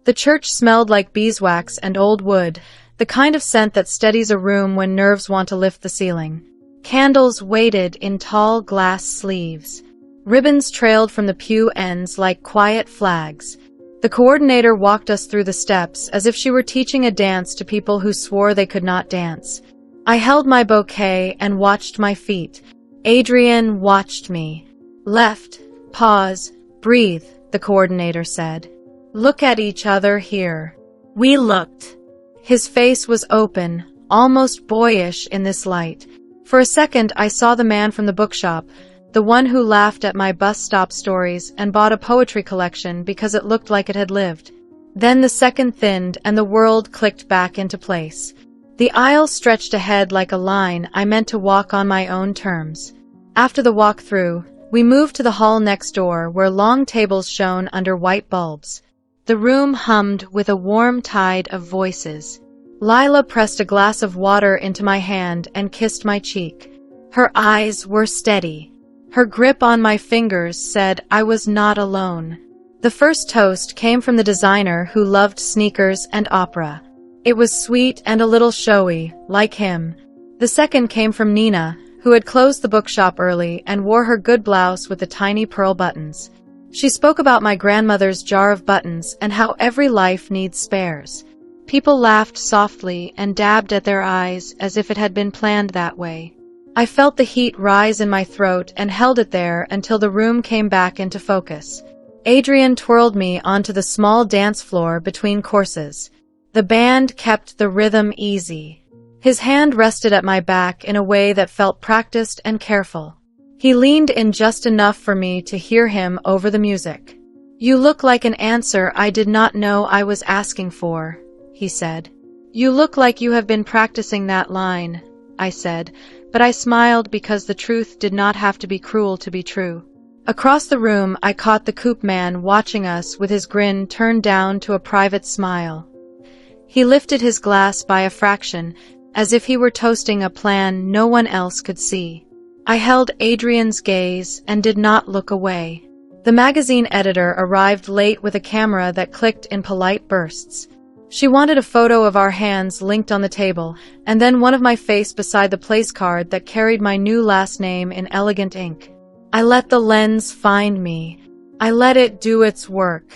The church smelled like beeswax and old wood, the kind of scent that steadies a room when nerves want to lift the ceiling. Candles waited in tall glass sleeves. Ribbons trailed from the pew ends like quiet flags. The coordinator walked us through the steps as if she were teaching a dance to people who swore they could not dance. I held my bouquet and watched my feet. Adrian watched me. Left, pause, breathe, the coordinator said. Look at each other here. We looked. His face was open, almost boyish in this light. For a second I saw the man from the bookshop, the one who laughed at my bus stop stories and bought a poetry collection because it looked like it had lived. Then the second thinned and the world clicked back into place. The aisle stretched ahead like a line I meant to walk on my own terms. After the walk-through, we moved to the hall next door where long tables shone under white bulbs. The room hummed with a warm tide of voices. Lila pressed a glass of water into my hand and kissed my cheek. Her eyes were steady. Her grip on my fingers said I was not alone. The first toast came from the designer who loved sneakers and opera. It was sweet and a little showy, like him. The second came from Nina, who had closed the bookshop early and wore her good blouse with the tiny pearl buttons. She spoke about my grandmother's jar of buttons and how every life needs spares. People laughed softly and dabbed at their eyes as if it had been planned that way. I felt the heat rise in my throat and held it there until the room came back into focus. Adrian twirled me onto the small dance floor between courses. The band kept the rhythm easy. His hand rested at my back in a way that felt practiced and careful. He leaned in just enough for me to hear him over the music. You look like an answer I did not know I was asking for, he said. You look like you have been practicing that line, I said, but I smiled because the truth did not have to be cruel to be true. Across the room, I caught the coop man watching us with his grin turned down to a private smile. He lifted his glass by a fraction, as if he were toasting a plan no one else could see. I held Adrian's gaze and did not look away. The magazine editor arrived late with a camera that clicked in polite bursts. She wanted a photo of our hands linked on the table, and then one of my face beside the place card that carried my new last name in elegant ink. I let the lens find me. I let it do its work.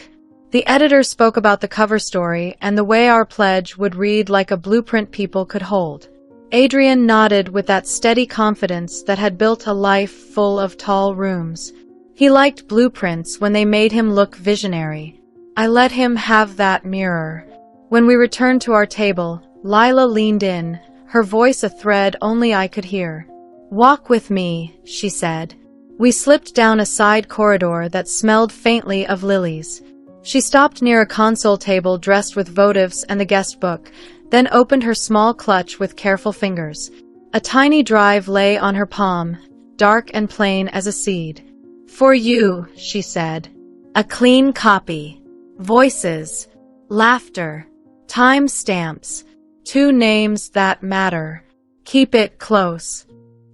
The editor spoke about the cover story and the way our pledge would read like a blueprint people could hold. Adrian nodded with that steady confidence that had built a life full of tall rooms. He liked blueprints when they made him look visionary. I let him have that mirror. When we returned to our table, Lila leaned in, her voice a thread only I could hear. Walk with me, she said. We slipped down a side corridor that smelled faintly of lilies. She stopped near a console table dressed with votives and the guest book, then opened her small clutch with careful fingers. A tiny drive lay on her palm, dark and plain as a seed. For you, she said. A clean copy. Voices. Laughter. Time stamps. 2 names that matter. Keep it close.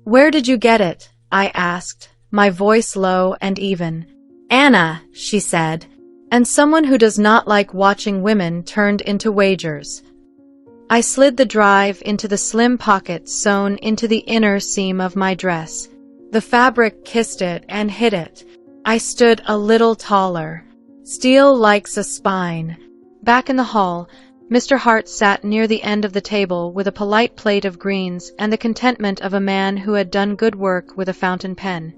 Where did you get it? I asked, my voice low and even. Anna, she said. and someone who does not like watching women turned into wagers. I slid the drive into the slim pocket sewn into the inner seam of my dress. The fabric kissed it and hid it. I stood a little taller. Steel likes a spine. Back in the hall, Mr. Hart sat near the end of the table with a polite plate of greens and the contentment of a man who had done good work with a fountain pen.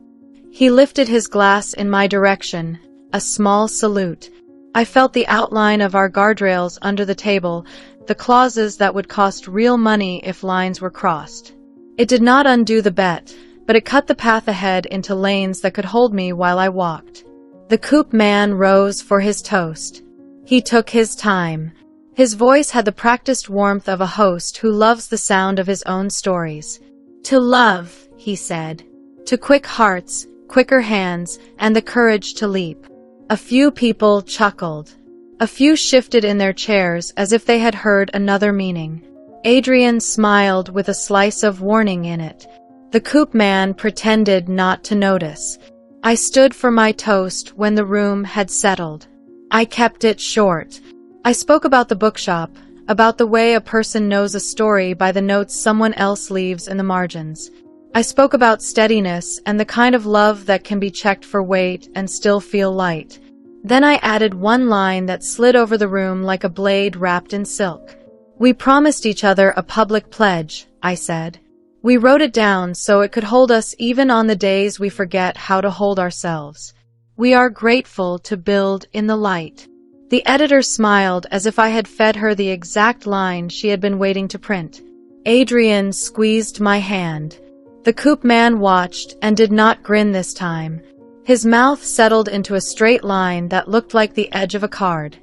He lifted his glass in my direction, a small salute. I felt the outline of our guardrails under the table, the clauses that would cost real money if lines were crossed. It did not undo the bet, but it cut the path ahead into lanes that could hold me while I walked. The coupe man rose for his toast. He took his time. His voice had the practiced warmth of a host who loves the sound of his own stories. To love, he said. To quick hearts, quicker hands, and the courage to leap. A few people chuckled. A few shifted in their chairs as if they had heard another meaning. Adrian smiled with a slice of warning in it. The coupe man pretended not to notice. I stood for my toast when the room had settled. I kept it short. I spoke about the bookshop, about the way a person knows a story by the notes someone else leaves in the margins. I spoke about steadiness and the kind of love that can be checked for weight and still feel light. Then I added one line that slid over the room like a blade wrapped in silk. We promised each other a public pledge, I said. We wrote it down so it could hold us even on the days we forget how to hold ourselves. We are grateful to build in the light. The editor smiled as if I had fed her the exact line she had been waiting to print. Adrian squeezed my hand. The coupe man watched and did not grin this time. His mouth settled into a straight line that looked like the edge of a card.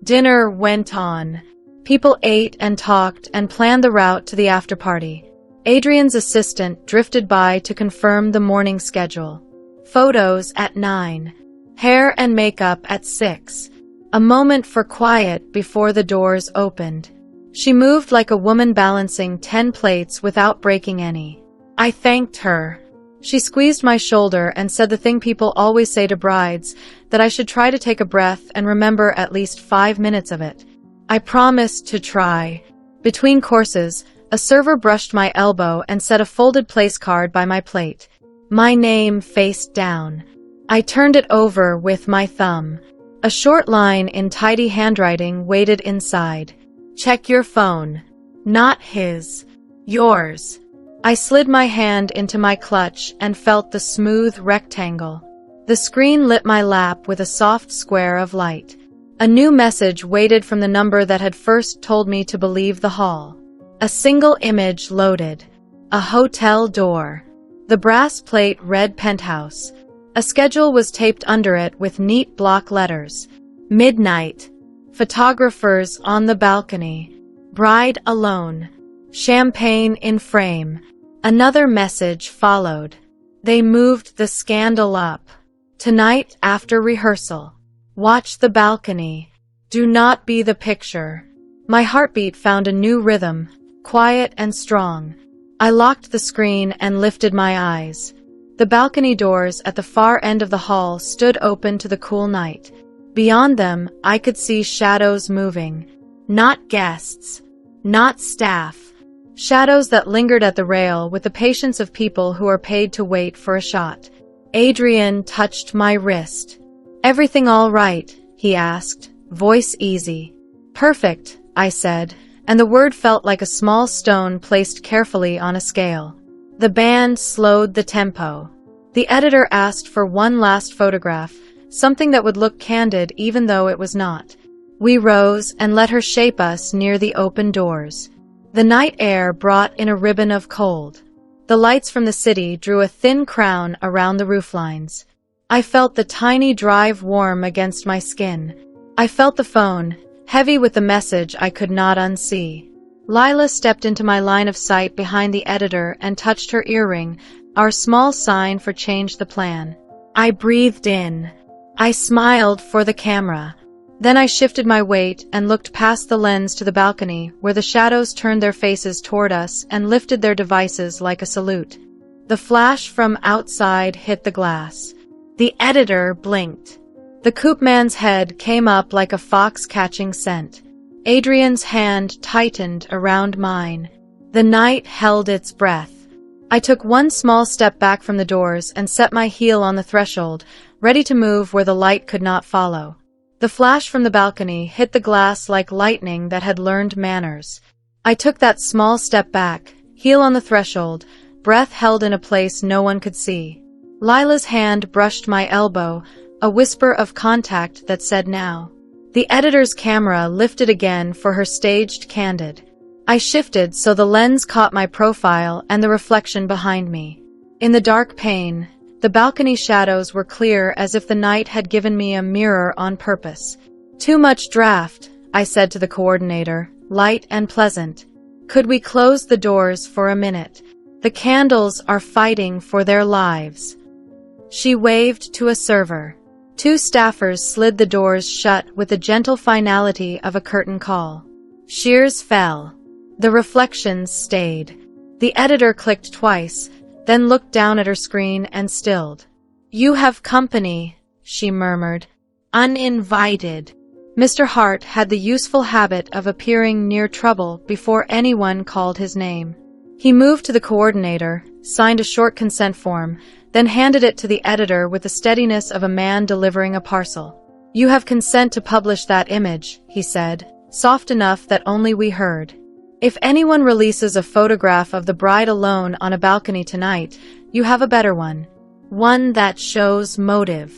Dinner went on. People ate and talked and planned the route to the after-party. Adrian's assistant drifted by to confirm the morning schedule. Photos at 9. Hair and makeup at 6. A moment for quiet before the doors opened. She moved like a woman balancing 10 plates without breaking any. I thanked her. She squeezed my shoulder and said the thing people always say to brides, that I should try to take a breath and remember at least 5 minutes of it. I promised to try. Between courses, a server brushed my elbow and set a folded place card by my plate. My name faced down. I turned it over with my thumb. A short line in tidy handwriting waited inside. Check your phone. Not his. Yours. I slid my hand into my clutch and felt the smooth rectangle. The screen lit my lap with a soft square of light. A new message waited from the number that had first told me to believe the hall. A single image loaded. A hotel door. The brass plate read penthouse. A schedule was taped under it with neat block letters. Midnight. Photographers on the balcony. Bride alone. Champagne in frame. Another message followed. They moved the scandal up. Tonight after rehearsal. Watch the balcony. Do not be the picture. My heartbeat found a new rhythm, quiet and strong. I locked the screen and lifted my eyes. The balcony doors at the far end of the hall stood open to the cool night. Beyond them, I could see shadows moving. Not guests. Not staff. Shadows that lingered at the rail with the patience of people who are paid to wait for a shot. Adrian touched my wrist. Everything all right? He asked, voice easy. Perfect, I said, and the word felt like a small stone placed carefully on a scale. The band slowed the tempo. The editor asked for one last photograph, something that would look candid even though it was not. We rose and let her shape us near the open doors. The night air brought in a ribbon of cold. The lights from the city drew a thin crown around the rooflines. I felt the tiny drive warm against my skin. I felt the phone, heavy with the message I could not unsee. Lila stepped into my line of sight behind the editor and touched her earring, our small sign for change the plan. I breathed in. I smiled for the camera. Then I shifted my weight and looked past the lens to the balcony, where the shadows turned their faces toward us and lifted their devices like a salute. The flash from outside hit the glass. The editor blinked. The coop man's head came up like a fox catching scent. Adrian's hand tightened around mine. The night held its breath. I took one small step back from the doors and set my heel on the threshold, ready to move where the light could not follow. The flash from the balcony hit the glass like lightning that had learned manners. I took that small step back, heel on the threshold, breath held in a place no one could see. Lila's hand brushed my elbow, a whisper of contact that said now. The editor's camera lifted again for her staged candid. I shifted so the lens caught my profile and the reflection behind me. In the dark pane, the balcony shadows were clear as if the night had given me a mirror on purpose. Too much draft, I said to the coordinator, light and pleasant. Could we close the doors for a minute? The candles are fighting for their lives. She waved to a server. Two staffers slid the doors shut with the gentle finality of a curtain call. Shears fell. The reflections stayed. The editor clicked twice, then looked down at her screen and stilled. "You have company," she murmured. "Uninvited." Mr. Hart had the useful habit of appearing near trouble before anyone called his name. He moved to the coordinator, signed a short consent form, then handed it to the editor with the steadiness of a man delivering a parcel. "You have consent to publish that image," he said, soft enough that only we heard. "If anyone releases a photograph of the bride alone on a balcony tonight, you have a better one. One that shows motive."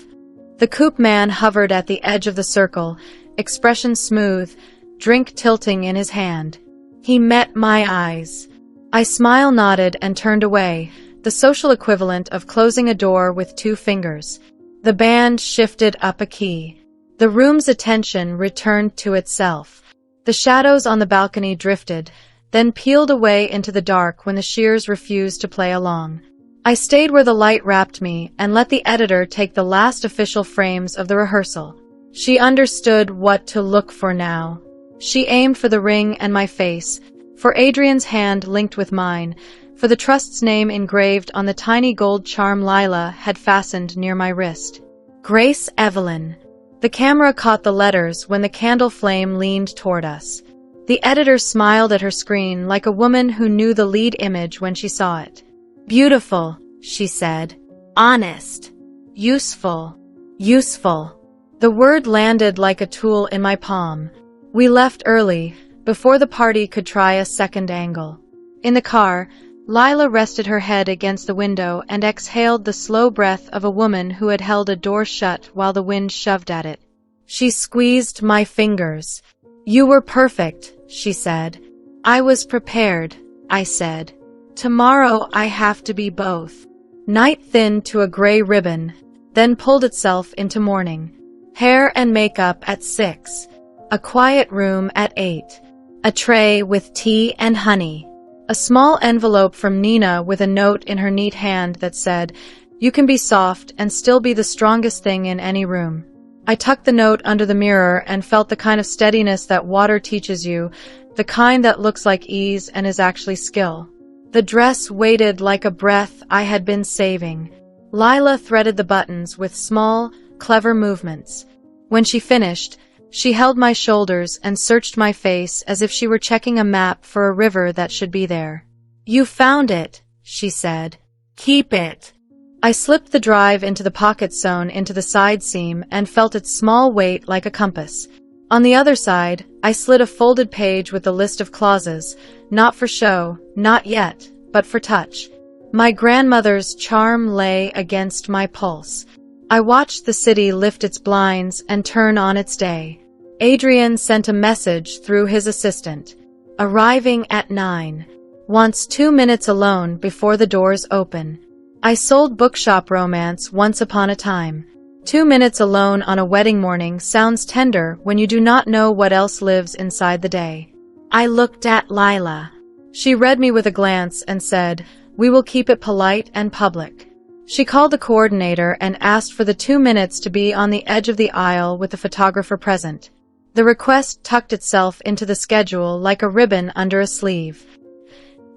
The coop man hovered at the edge of the circle, expression smooth, drink tilting in his hand. He met my eyes. I nodded and turned away, the social equivalent of closing a door with two fingers. The band shifted up a key. The room's attention returned to itself. The shadows on the balcony drifted, then peeled away into the dark when the Shears refused to play along. I stayed where the light wrapped me and let the editor take the last official frames of the rehearsal. She understood what to look for now. She aimed for the ring and my face, for Adrian's hand linked with mine, for the trust's name engraved on the tiny gold charm Lila had fastened near my wrist. Grace Evelyn. The camera caught the letters when the candle flame leaned toward us. The editor smiled at her screen like a woman who knew the lead image when she saw it. "Beautiful," she said. "Honest. Useful. Useful." The word landed like a tool in my palm. We left early, before the party could try a second angle. In the car, Lila rested her head against the window and exhaled the slow breath of a woman who had held a door shut while the wind shoved at it. She squeezed my fingers. "You were perfect," she said. "I was prepared," I said. "Tomorrow I have to be both." Night thinned to a gray ribbon, then pulled itself into morning. Hair and makeup at 6. A quiet room at 8. A tray with tea and honey. A small envelope from Nina with a note in her neat hand that said, "You can be soft and still be the strongest thing in any room." I tucked the note under the mirror and felt the kind of steadiness that water teaches you, the kind that looks like ease and is actually skill. The dress waited like a breath I had been saving. Lila threaded the buttons with small, clever movements. When she finished, she held my shoulders and searched my face as if she were checking a map for a river that should be there. "You found it," she said. "Keep it." I slipped the drive into the pocket sewn into the side seam and felt its small weight like a compass. On the other side, I slid a folded page with a list of clauses, not for show, not yet, but for touch. My grandmother's charm lay against my pulse. I watched the city lift its blinds and turn on its day. Adrian sent a message through his assistant. "Arriving at 9. Wants 2 minutes alone before the doors open." I sold bookshop romance once upon a time. 2 minutes alone on a wedding morning sounds tender when you do not know what else lives inside the day. I looked at Lila. She read me with a glance and said, "We will keep it polite and public." She called the coordinator and asked for the 2 minutes to be on the edge of the aisle with the photographer present. The request tucked itself into the schedule like a ribbon under a sleeve.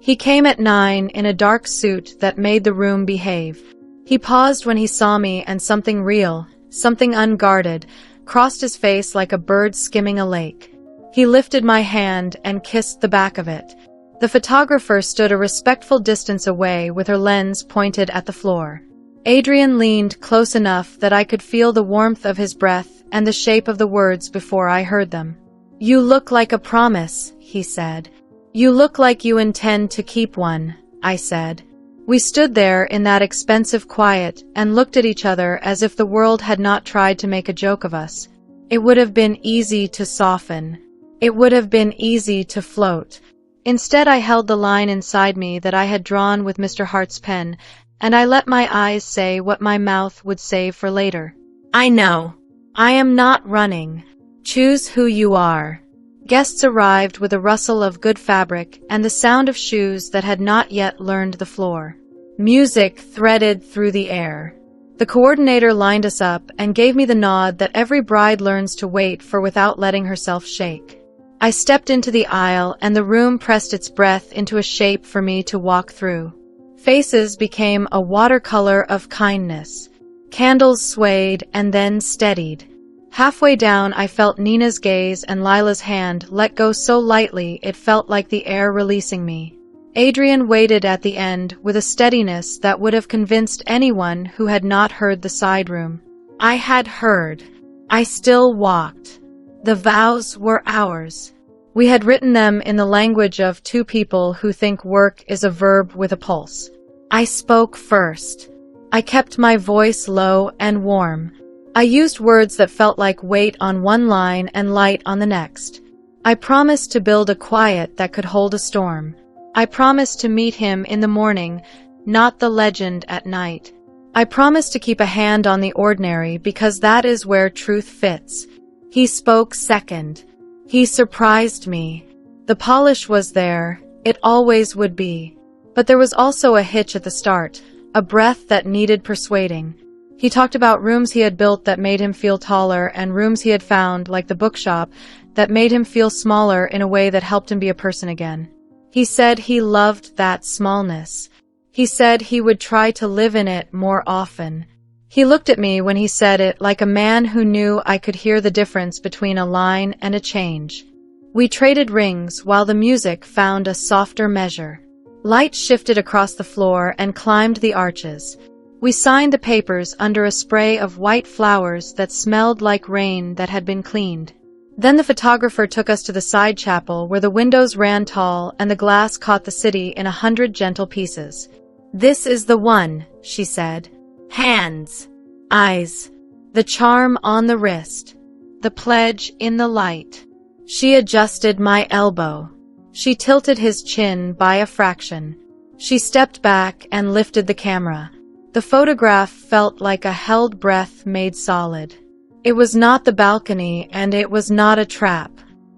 He came at 9 in a dark suit that made the room behave. He paused when he saw me and something real, something unguarded, crossed his face like a bird skimming a lake. He lifted my hand and kissed the back of it. The photographer stood a respectful distance away with her lens pointed at the floor. Adrian leaned close enough that I could feel the warmth of his breath and the shape of the words before I heard them. "You look like a promise," he said. "You look like you intend to keep one," I said. We stood there in that expensive quiet and looked at each other as if the world had not tried to make a joke of us. It would have been easy to soften. It would have been easy to float. Instead, I held the line inside me that I had drawn with Mr. Hart's pen, and I let my eyes say what my mouth would save for later. "I know. I am not running. Choose who you are." Guests arrived with a rustle of good fabric and the sound of shoes that had not yet learned the floor. Music threaded through the air. The coordinator lined us up and gave me the nod that every bride learns to wait for without letting herself shake. I stepped into the aisle and the room pressed its breath into a shape for me to walk through. Faces became a watercolor of kindness. Candles swayed and then steadied. Halfway down, I felt Nina's gaze and Lila's hand let go so lightly it felt like the air releasing me. Adrian waited at the end with a steadiness that would have convinced anyone who had not heard the side room. I had heard. I still walked. The vows were ours. We had written them in the language of two people who think work is a verb with a pulse. I spoke first. I kept my voice low and warm. I used words that felt like weight on one line and light on the next. I promised to build a quiet that could hold a storm. I promised to meet him in the morning, not the legend at night. I promised to keep a hand on the ordinary because that is where truth fits. He spoke second. He surprised me. The polish was there. It always would be. But there was also a hitch at the start, a breath that needed persuading. He talked about rooms he had built that made him feel taller and rooms he had found, like the bookshop, that made him feel smaller in a way that helped him be a person again. He said he loved that smallness. He said he would try to live in it more often. He looked at me when he said it like a man who knew I could hear the difference between a line and a change. We traded rings while the music found a softer measure. Light shifted across the floor and climbed the arches. We signed the papers under a spray of white flowers that smelled like rain that had been cleaned. Then the photographer took us to the side chapel where the windows ran tall and the glass caught the city in 100 gentle pieces. "This is the one," she said. Hands, eyes, the charm on the wrist, the pledge in the light. She adjusted my elbow. She tilted his chin by a fraction. She stepped back and lifted the camera. The photograph felt like a held breath made solid. It was not the balcony, and it was not a trap.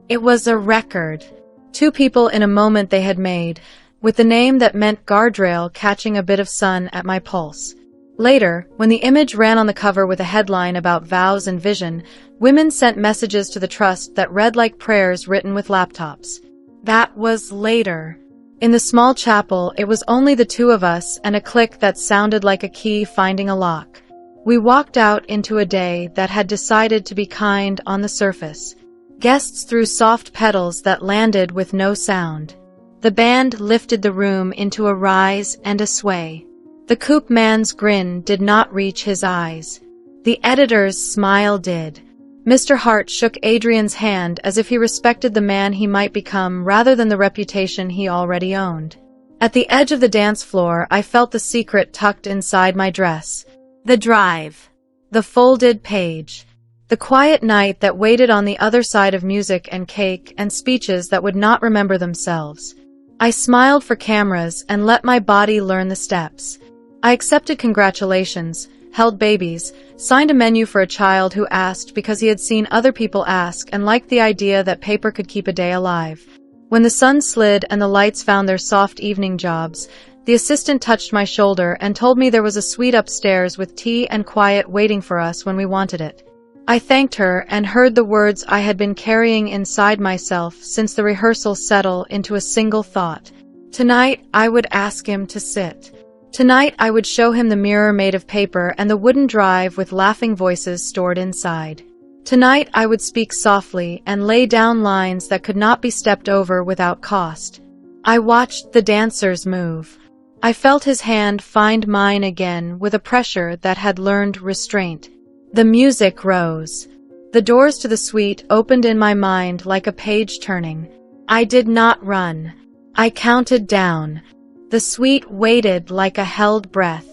It was a record. Two people in a moment they had made, with the name that meant guardrail catching a bit of sun at my pulse. Later, when the image ran on the cover with a headline about vows and vision, women sent messages to the trust that read like prayers written with laptops. That was later. In the small chapel, it was only the two of us and a click that sounded like a key finding a lock. We walked out into a day that had decided to be kind on the surface. Guests threw soft petals that landed with no sound. The band lifted the room into a rise and a sway. The coop man's grin did not reach his eyes. The editor's smile did. Mr. Hart shook Adrian's hand as if he respected the man he might become rather than the reputation he already owned. At the edge of the dance floor, I felt the secret tucked inside my dress. The drive. The folded page. The quiet night that waited on the other side of music and cake and speeches that would not remember themselves. I smiled for cameras and let my body learn the steps. I accepted congratulations, held babies, signed a menu for a child who asked because he had seen other people ask and liked the idea that paper could keep a day alive. When the sun slid and the lights found their soft evening jobs, the assistant touched my shoulder and told me there was a suite upstairs with tea and quiet waiting for us when we wanted it. I thanked her and heard the words I had been carrying inside myself since the rehearsal settle into a single thought. Tonight, I would ask him to sit. Tonight I would show him the mirror made of paper and the wooden drive with laughing voices stored inside. Tonight I would speak softly and lay down lines that could not be stepped over without cost. I watched the dancers move. I felt his hand find mine again with a pressure that had learned restraint. The music rose. The doors to the suite opened in my mind like a page turning. I did not run. I counted down. The suite waited like a held breath.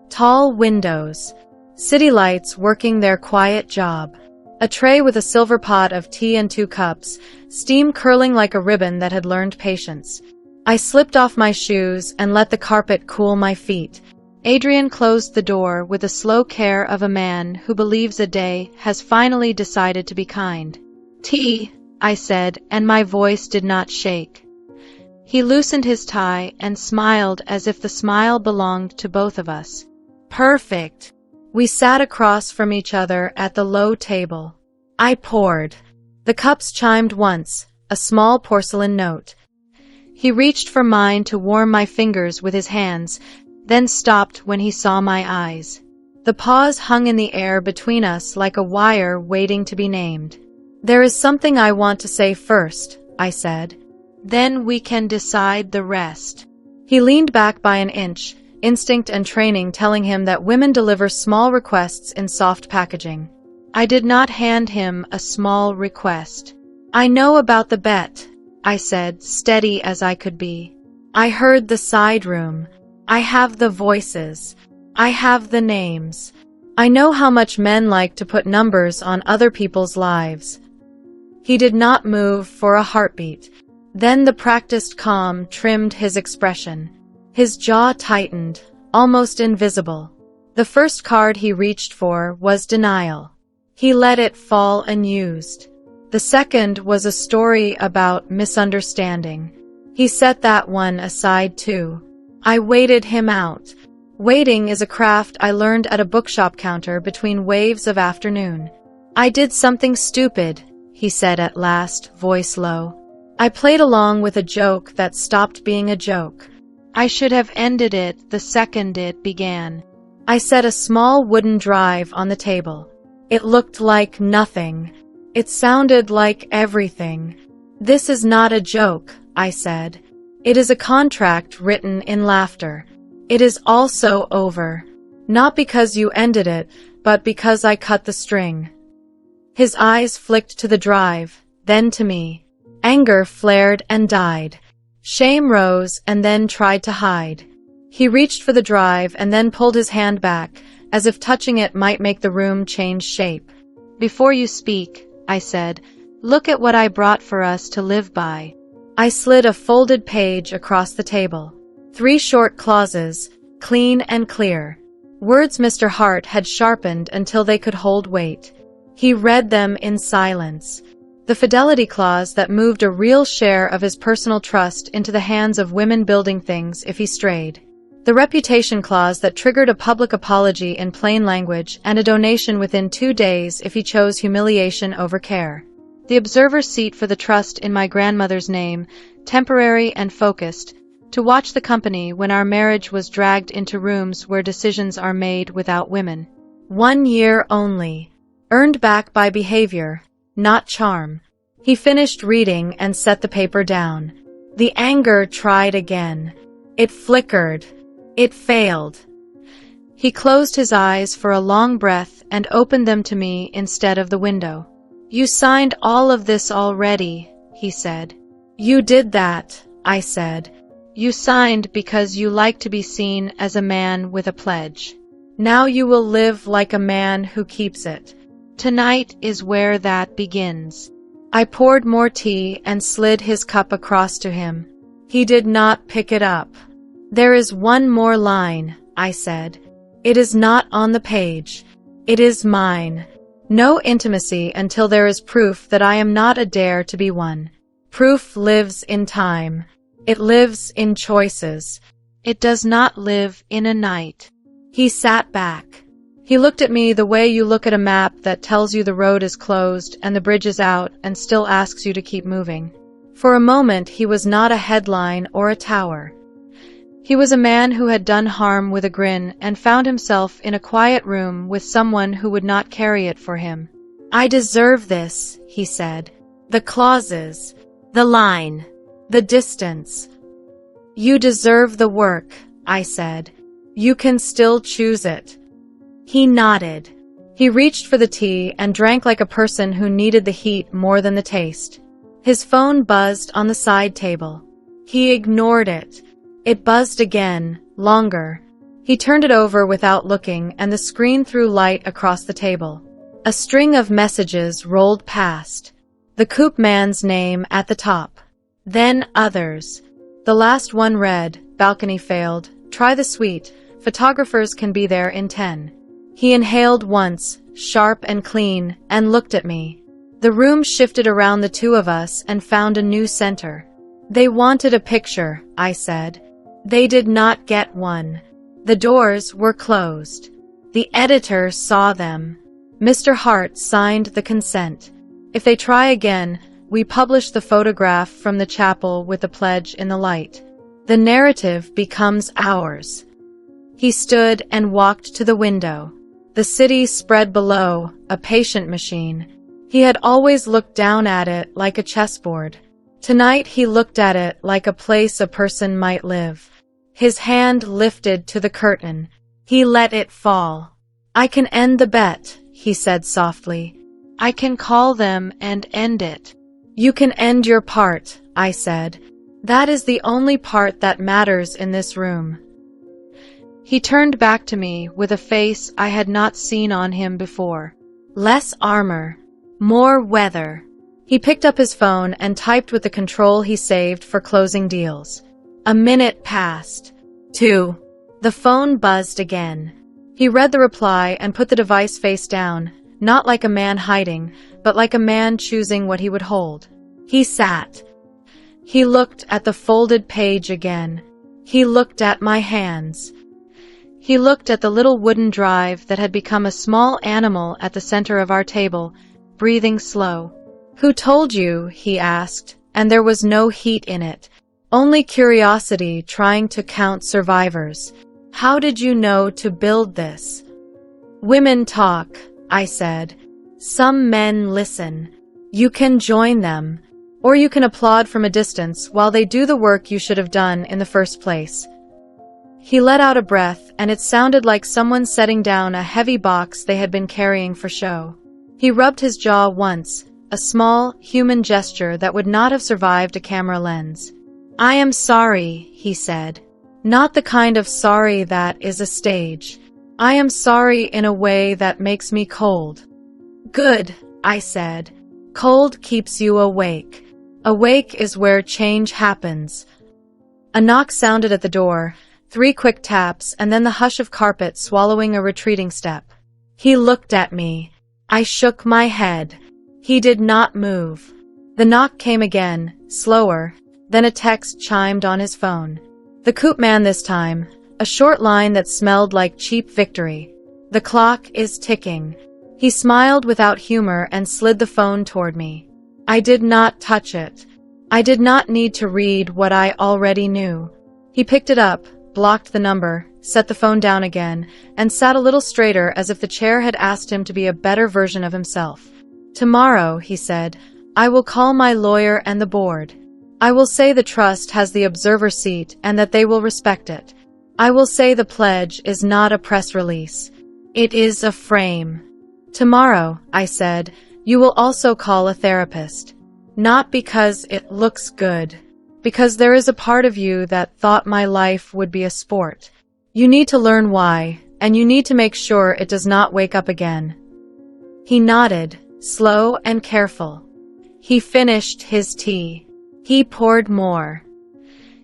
Tall windows. City lights working their quiet job. A tray with a silver pot of tea and 2 cups, steam curling like a ribbon that had learned patience. I slipped off my shoes and let the carpet cool my feet. Adrian closed the door with the slow care of a man who believes a day has finally decided to be kind. "Tea," I said, and my voice did not shake. He loosened his tie and smiled as if the smile belonged to both of us. "Perfect." We sat across from each other at the low table. I poured. The cups chimed once, a small porcelain note. He reached for mine to warm my fingers with his hands, then stopped when he saw my eyes. The pause hung in the air between us like a wire waiting to be named. "There is something I want to say first," I said. "Then we can decide the rest." He leaned back by an inch, instinct and training telling him that women deliver small requests in soft packaging. I did not hand him a small request. "I know about the bet," I said, steady as I could be. "I heard the side room. I have the voices. I have the names. I know how much men like to put numbers on other people's lives." He did not move for a heartbeat. Then the practiced calm trimmed his expression. His jaw tightened, almost invisible. The first card he reached for was denial. He let it fall unused. The second was a story about misunderstanding. He set that one aside too. I waited him out. Waiting is a craft I learned at a bookshop counter between waves of afternoon. "I did something stupid," he said at last, voice low. I played along with a joke that stopped being a joke. "I should have ended it the second it began." I set a small wooden drive on the table. It looked like nothing. It sounded like everything. "This is not a joke," I said. "It is a contract written in laughter. It is also over. Not because you ended it, but because I cut the string." His eyes flicked to the drive, then to me. Anger flared and died. Shame rose and then tried to hide. He reached for the drive and then pulled his hand back, as if touching it might make the room change shape. "Before you speak," I said, "look at what I brought for us to live by." I slid a folded page across the table. 3 short clauses, clean and clear. Words Mr. Hart had sharpened until they could hold weight. He read them in silence. The fidelity clause that moved a real share of his personal trust into the hands of women building things if he strayed. The reputation clause that triggered a public apology in plain language and a donation within 2 days if he chose humiliation over care. The observer seat for the trust in my grandmother's name, temporary and focused, to watch the company when our marriage was dragged into rooms where decisions are made without women. 1 year only. Earned back by behavior, not charm. He finished reading and set the paper down. The anger tried again. It flickered. It failed. He closed his eyes for a long breath and opened them to me instead of the window. "You signed all of this already," he said. "You did that," I said. "You signed because you like to be seen as a man with a pledge. Now you will live like a man who keeps it. Tonight is where that begins." I poured more tea and slid his cup across to him. He did not pick it up. "There is one more line," I said. "It is not on the page. It is mine. No intimacy until there is proof that I am not a dare to be one. Proof lives in time. It lives in choices. It does not live in a night." He sat back. He looked at me the way you look at a map that tells you the road is closed and the bridge is out and still asks you to keep moving. For a moment, he was not a headline or a tower. He was a man who had done harm with a grin and found himself in a quiet room with someone who would not carry it for him. "I deserve this," he said. "The clauses, the line, the distance. You deserve the work," I said. "You can still choose it." He nodded. He reached for the tea and drank like a person who needed the heat more than the taste. His phone buzzed on the side table. He ignored it. It buzzed again, longer. He turned it over without looking, and the screen threw light across the table. A string of messages rolled past. The coupe man's name at the top. Then others. The last one read, "Balcony failed. Try the suite. Photographers can be there in 10. He inhaled once, sharp and clean, and looked at me. The room shifted around the two of us and found a new center. "They wanted a picture," I said. "They did not get one." The doors were closed. The editor saw them. Mr. Hart signed the consent. If they try again, we publish the photograph from the chapel with the pledge in the light. The narrative becomes ours. He stood and walked to the window. The city spread below, a patient machine. He had always looked down at it like a chessboard. Tonight he looked at it like a place a person might live. His hand lifted to the curtain. He let it fall. "I can end the bet," he said softly. "I can call them and end it." "You can end your part," I said. "That is the only part that matters in this room." He turned back to me with a face I had not seen on him before. Less armor. More weather. He picked up his phone and typed with the control he saved for closing deals. A minute passed. 2. The phone buzzed again. He read the reply and put the device face down, not like a man hiding, but like a man choosing what he would hold. He sat. He looked at the folded page again. He looked at my hands. He looked at the little wooden drive that had become a small animal at the center of our table, breathing slow. "Who told you?" he asked, and there was no heat in it. Only curiosity trying to count survivors. "How did you know to build this?" "Women talk," I said. "Some men listen. You can join them. Or you can applaud from a distance while they do the work you should have done in the first place." He let out a breath, and it sounded like someone setting down a heavy box they had been carrying for show. He rubbed his jaw once, a small, human gesture that would not have survived a camera lens. "I am sorry," he said. "Not the kind of sorry that is a stage. I am sorry in a way that makes me cold." "Good," I said. "Cold keeps you awake. Awake is where change happens." A knock sounded at the door, 3 quick taps, and then the hush of carpet swallowing a retreating step. He looked at me. I shook my head. He did not move. The knock came again, slower, then a text chimed on his phone. The coupe man this time, a short line that smelled like cheap victory. "The clock is ticking." He smiled without humor and slid the phone toward me. I did not touch it. I did not need to read what I already knew. He picked it up, blocked the number, set the phone down again, and sat a little straighter as if the chair had asked him to be a better version of himself. "Tomorrow," he said, "I will call my lawyer and the board. I will say the trust has the observer seat and that they will respect it. I will say the pledge is not a press release. It is a frame." "Tomorrow," I said, "you will also call a therapist. Not because it looks good. Because there is a part of you that thought my life would be a sport. You need to learn why, and you need to make sure it does not wake up again." He nodded, slow and careful. He finished his tea. He poured more.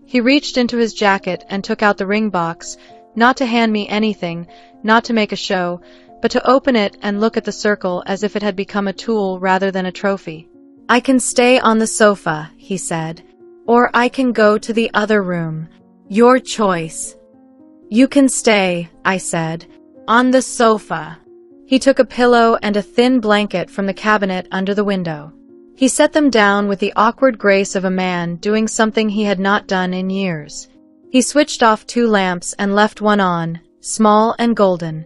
He reached into his jacket and took out the ring box, not to hand me anything, not to make a show, but to open it and look at the circle as if it had become a tool rather than a trophy. "I can stay on the sofa," he said. "Or I can go to the other room. Your choice." "You can stay," I said. "On the sofa." He took a pillow and a thin blanket from the cabinet under the window. He set them down with the awkward grace of a man doing something he had not done in years. He switched off 2 lamps and left one on, small and golden.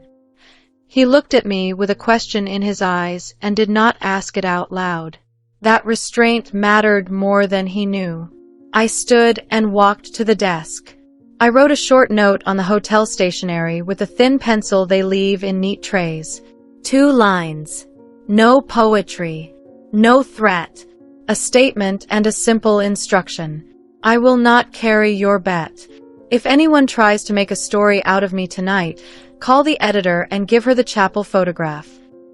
He looked at me with a question in his eyes and did not ask it out loud. That restraint mattered more than he knew. I stood and walked to the desk. I wrote a short note on the hotel stationery with a thin pencil they leave in neat trays. 2 lines. No poetry. No threat. A statement and a simple instruction. I will not carry your bet. If anyone tries to make a story out of me tonight, call the editor and give her the chapel photograph.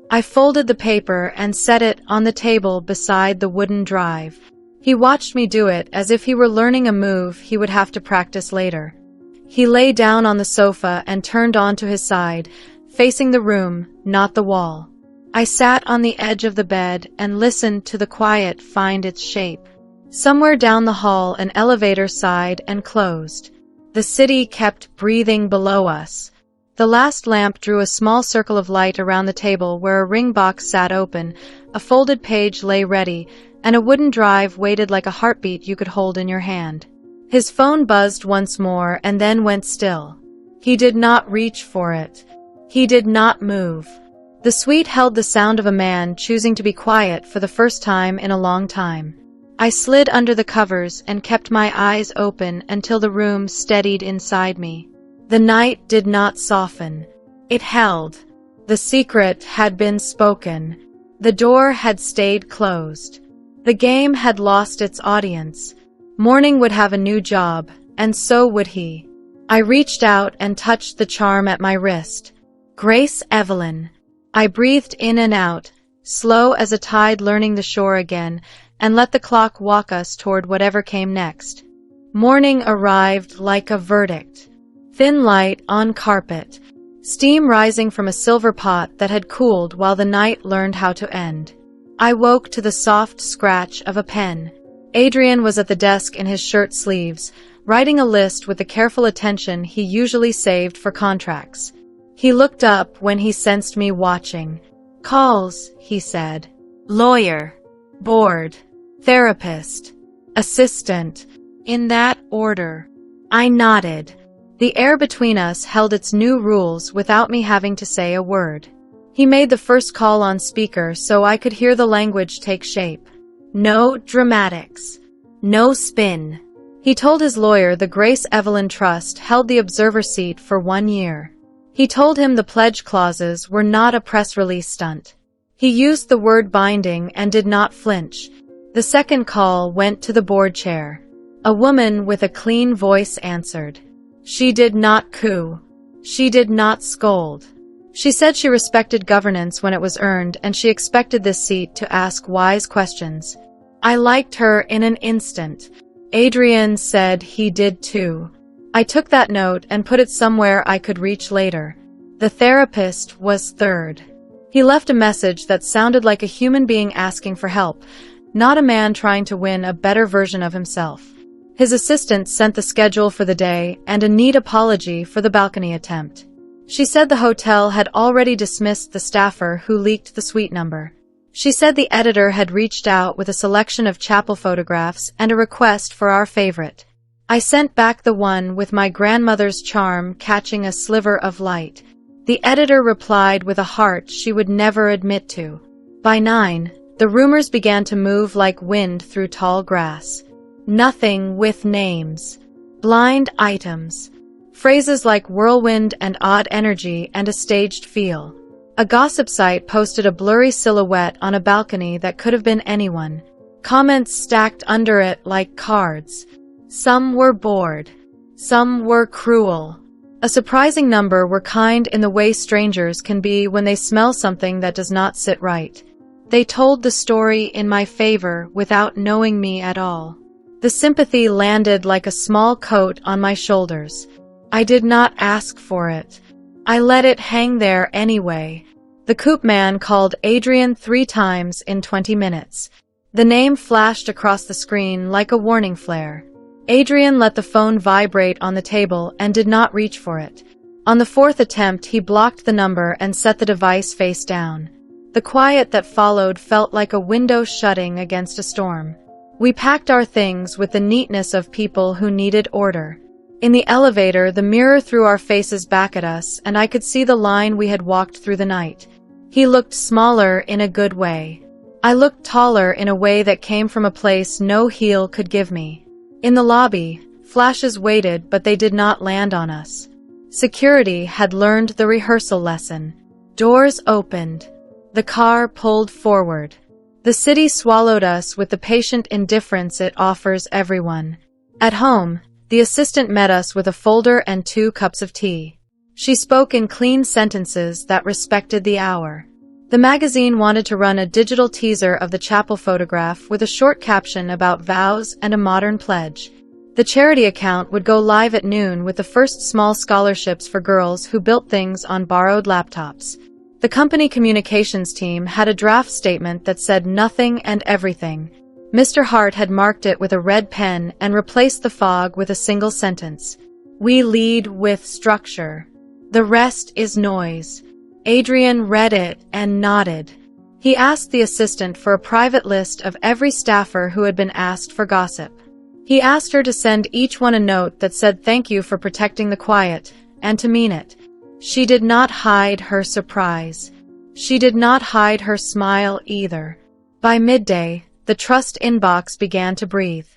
I folded the paper and set it on the table beside the wooden drive. He watched me do it as if he were learning a move he would have to practice later. He lay down on the sofa and turned onto his side, facing the room, not the wall. I sat on the edge of the bed and listened to the quiet find its shape. Somewhere down the hall, an elevator sighed and closed. The city kept breathing below us. The last lamp drew a small circle of light around the table where a ring box sat open, a folded page lay ready, and a wooden drive waited like a heartbeat you could hold in your hand. His phone buzzed once more and then went still. He did not reach for it. He did not move. The suite held the sound of a man choosing to be quiet for the first time in a long time. I slid under the covers and kept my eyes open until the room steadied inside me. The night did not soften. It held. The secret had been spoken. The door had stayed closed. The game had lost its audience. Morning would have a new job, and so would he. I reached out and touched the charm at my wrist. Grace Evelyn. I breathed in and out, slow as a tide learning the shore again, and let the clock walk us toward whatever came next. Morning arrived like a verdict. Thin light on carpet. Steam rising from a silver pot that had cooled while the night learned how to end. I woke to the soft scratch of a pen. Adrian was at the desk in his shirt sleeves, writing a list with the careful attention he usually saved for contracts. He looked up when he sensed me watching. Calls, he said. Lawyer. Board. Therapist. Assistant. In that order. I nodded. The air between us held its new rules without me having to say a word. He made the first call on speaker so I could hear the language take shape. No dramatics. No spin. He told his lawyer the Grace Evelyn Trust held the observer seat for 1 year. He told him the pledge clauses were not a press release stunt. He used the word binding and did not flinch. The second call went to the board chair. A woman with a clean voice answered. She did not coo. She did not scold. She said she respected governance when it was earned, and she expected this seat to ask wise questions. I liked her in an instant. Adrian said he did too. I took that note and put it somewhere I could reach later. The therapist was third. He left a message that sounded like a human being asking for help, not a man trying to win a better version of himself. His assistant sent the schedule for the day and a neat apology for the balcony attempt. She said the hotel had already dismissed the staffer who leaked the suite number. She said the editor had reached out with a selection of chapel photographs and a request for our favorite. I sent back the one with my grandmother's charm catching a sliver of light. The editor replied with a heart she would never admit to. By 9, the rumors began to move like wind through tall grass. Nothing with names. Blind items. Phrases like whirlwind and odd energy and a staged feel. A gossip site posted a blurry silhouette on a balcony that could have been anyone. Comments stacked under it like cards. Some were bored. Some were cruel. A surprising number were kind in the way strangers can be when they smell something that does not sit right. They told the story in my favor without knowing me at all. The sympathy landed like a small coat on my shoulders. I did not ask for it. I let it hang there anyway. The coop man called Adrian 3 times in 20 minutes. The name flashed across the screen like a warning flare. Adrian let the phone vibrate on the table and did not reach for it. On the 4th attempt, he blocked the number and set the device face down. The quiet that followed felt like a window shutting against a storm. We packed our things with the neatness of people who needed order. In the elevator, the mirror threw our faces back at us, and I could see the line we had walked through the night. He looked smaller in a good way. I looked taller in a way that came from a place no heel could give me. In the lobby, flashes waited, but they did not land on us. Security had learned the rehearsal lesson. Doors opened. The car pulled forward. The city swallowed us with the patient indifference it offers everyone. At home, the assistant met us with a folder and 2 cups of tea. She spoke in clean sentences that respected the hour. The magazine wanted to run a digital teaser of the chapel photograph with a short caption about vows and a modern pledge. The charity account would go live at noon with the first small scholarships for girls who built things on borrowed laptops. The company communications team had a draft statement that said nothing and everything. Mr. Hart had marked it with a red pen and replaced the fog with a single sentence. We lead with structure. The rest is noise. Adrian read it and nodded. He asked the assistant for a private list of every staffer who had been asked for gossip. He asked her to send each one a note that said thank you for protecting the quiet, and to mean it. She did not hide her surprise. She did not hide her smile either. By midday, the trust inbox began to breathe.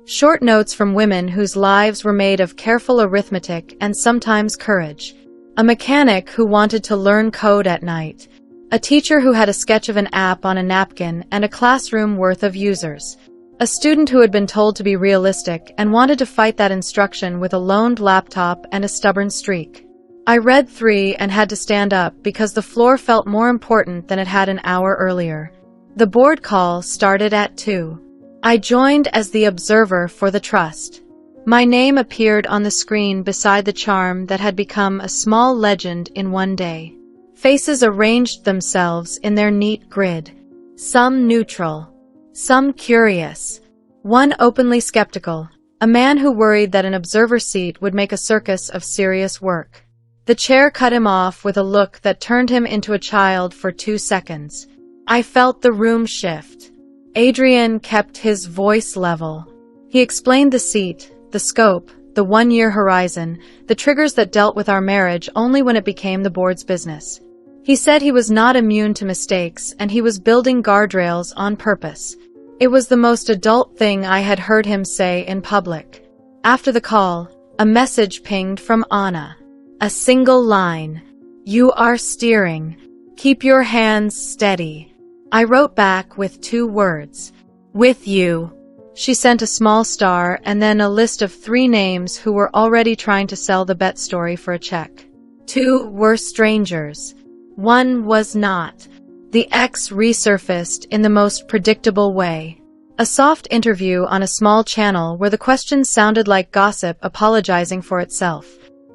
Short notes from women whose lives were made of careful arithmetic and sometimes courage. A mechanic who wanted to learn code at night. A teacher who had a sketch of an app on a napkin and a classroom worth of users. A student who had been told to be realistic and wanted to fight that instruction with a loaned laptop and a stubborn streak. I read 3 and had to stand up because the floor felt more important than it had an hour earlier. The board call started at 2. I joined as the observer for the trust. My name appeared on the screen beside the charm that had become a small legend in one day. Faces arranged themselves in their neat grid. Some neutral. Some curious. One openly skeptical. A man who worried that an observer seat would make a circus of serious work. The chair cut him off with a look that turned him into a child for 2 seconds. I felt the room shift. Adrian kept his voice level. He explained the seat, the scope, the 1-year horizon, the triggers that dealt with our marriage only when it became the board's business. He said he was not immune to mistakes and he was building guardrails on purpose. It was the most adult thing I had heard him say in public. After the call, a message pinged from Anna. A single line. You are steering. Keep your hands steady. I wrote back with 2 words. With you. She sent a small star and then a list of 3 names who were already trying to sell the bet story for a check. 2 were strangers. 1 was not. The ex resurfaced in the most predictable way. A soft interview on a small channel where the questions sounded like gossip apologizing for itself.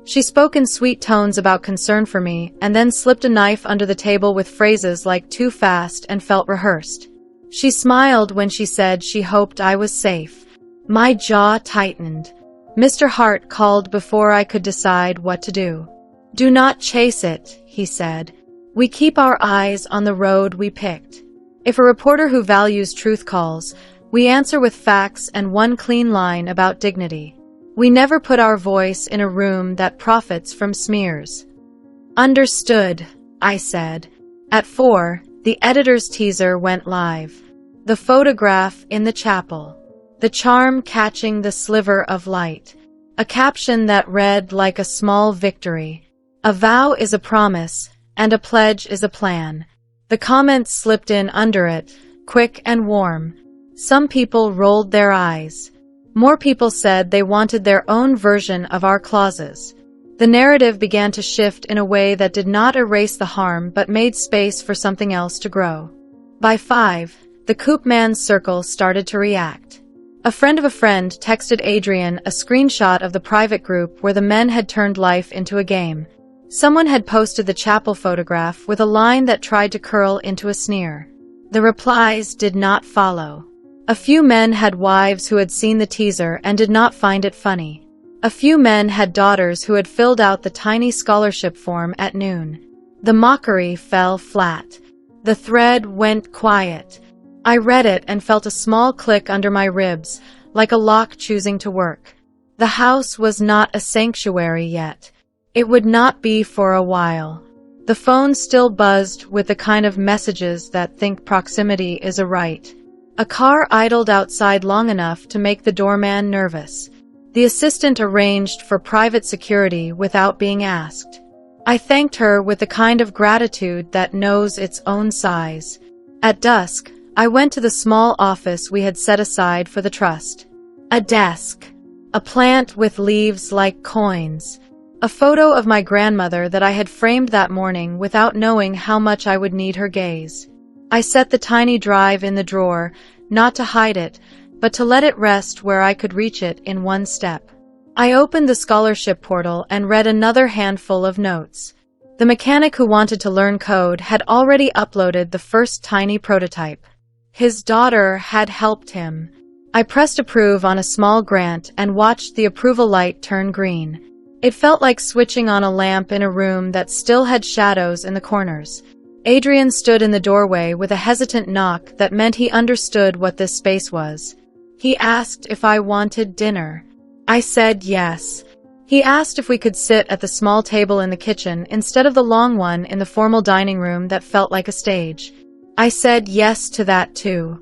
She spoke in sweet tones about concern for me, and then slipped a knife under the table with phrases like too fast and felt rehearsed. She smiled when she said she hoped I was safe. My jaw tightened. Mr. Hart called before I could decide what to do. Do not chase it, he said. We keep our eyes on the road we picked. If a reporter who values truth calls, we answer with facts and 1 clean line about dignity. We never put our voice in a room that profits from smears. Understood, I said. At 4, the editor's teaser went live. The photograph in the chapel. The charm catching the sliver of light. A caption that read like a small victory. A vow is a promise, and a pledge is a plan. The comments slipped in under it, quick and warm. Some people rolled their eyes. More people said they wanted their own version of our clauses. The narrative began to shift in a way that did not erase the harm but made space for something else to grow. By 5, the Coop Man's circle started to react. A friend of a friend texted Adrian a screenshot of the private group where the men had turned life into a game. Someone had posted the chapel photograph with a line that tried to curl into a sneer. The replies did not follow. A few men had wives who had seen the teaser and did not find it funny. A few men had daughters who had filled out the tiny scholarship form at noon. The mockery fell flat. The thread went quiet. I read it and felt a small click under my ribs, like a lock choosing to work. The house was not a sanctuary yet. It would not be for a while. The phone still buzzed with the kind of messages that think proximity is a right. A car idled outside long enough to make the doorman nervous. The assistant arranged for private security without being asked. I thanked her with the kind of gratitude that knows its own size. At dusk, I went to the small office we had set aside for the trust. A desk. A plant with leaves like coins. A photo of my grandmother that I had framed that morning without knowing how much I would need her gaze. I set the tiny drive in the drawer, not to hide it, but to let it rest where I could reach it in one step. I opened the scholarship portal and read another handful of notes. The mechanic who wanted to learn code had already uploaded the first tiny prototype. His daughter had helped him. I pressed approve on a small grant and watched the approval light turn green. It felt like switching on a lamp in a room that still had shadows in the corners. Adrian stood in the doorway with a hesitant knock that meant he understood what this space was. He asked if I wanted dinner. I said yes. He asked if we could sit at the small table in the kitchen instead of the long one in the formal dining room that felt like a stage. I said yes to that too.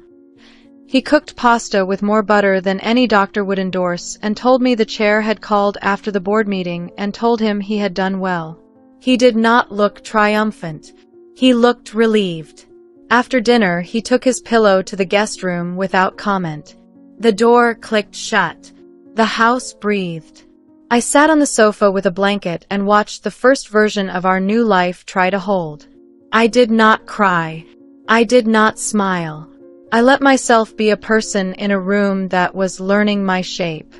He cooked pasta with more butter than any doctor would endorse and told me the chair had called after the board meeting and told him he had done well. He did not look triumphant. He looked relieved. After dinner, he took his pillow to the guest room without comment. The door clicked shut. The house breathed. I sat on the sofa with a blanket and watched the first version of our new life try to hold. I did not cry. I did not smile. I let myself be a person in a room that was learning my shape.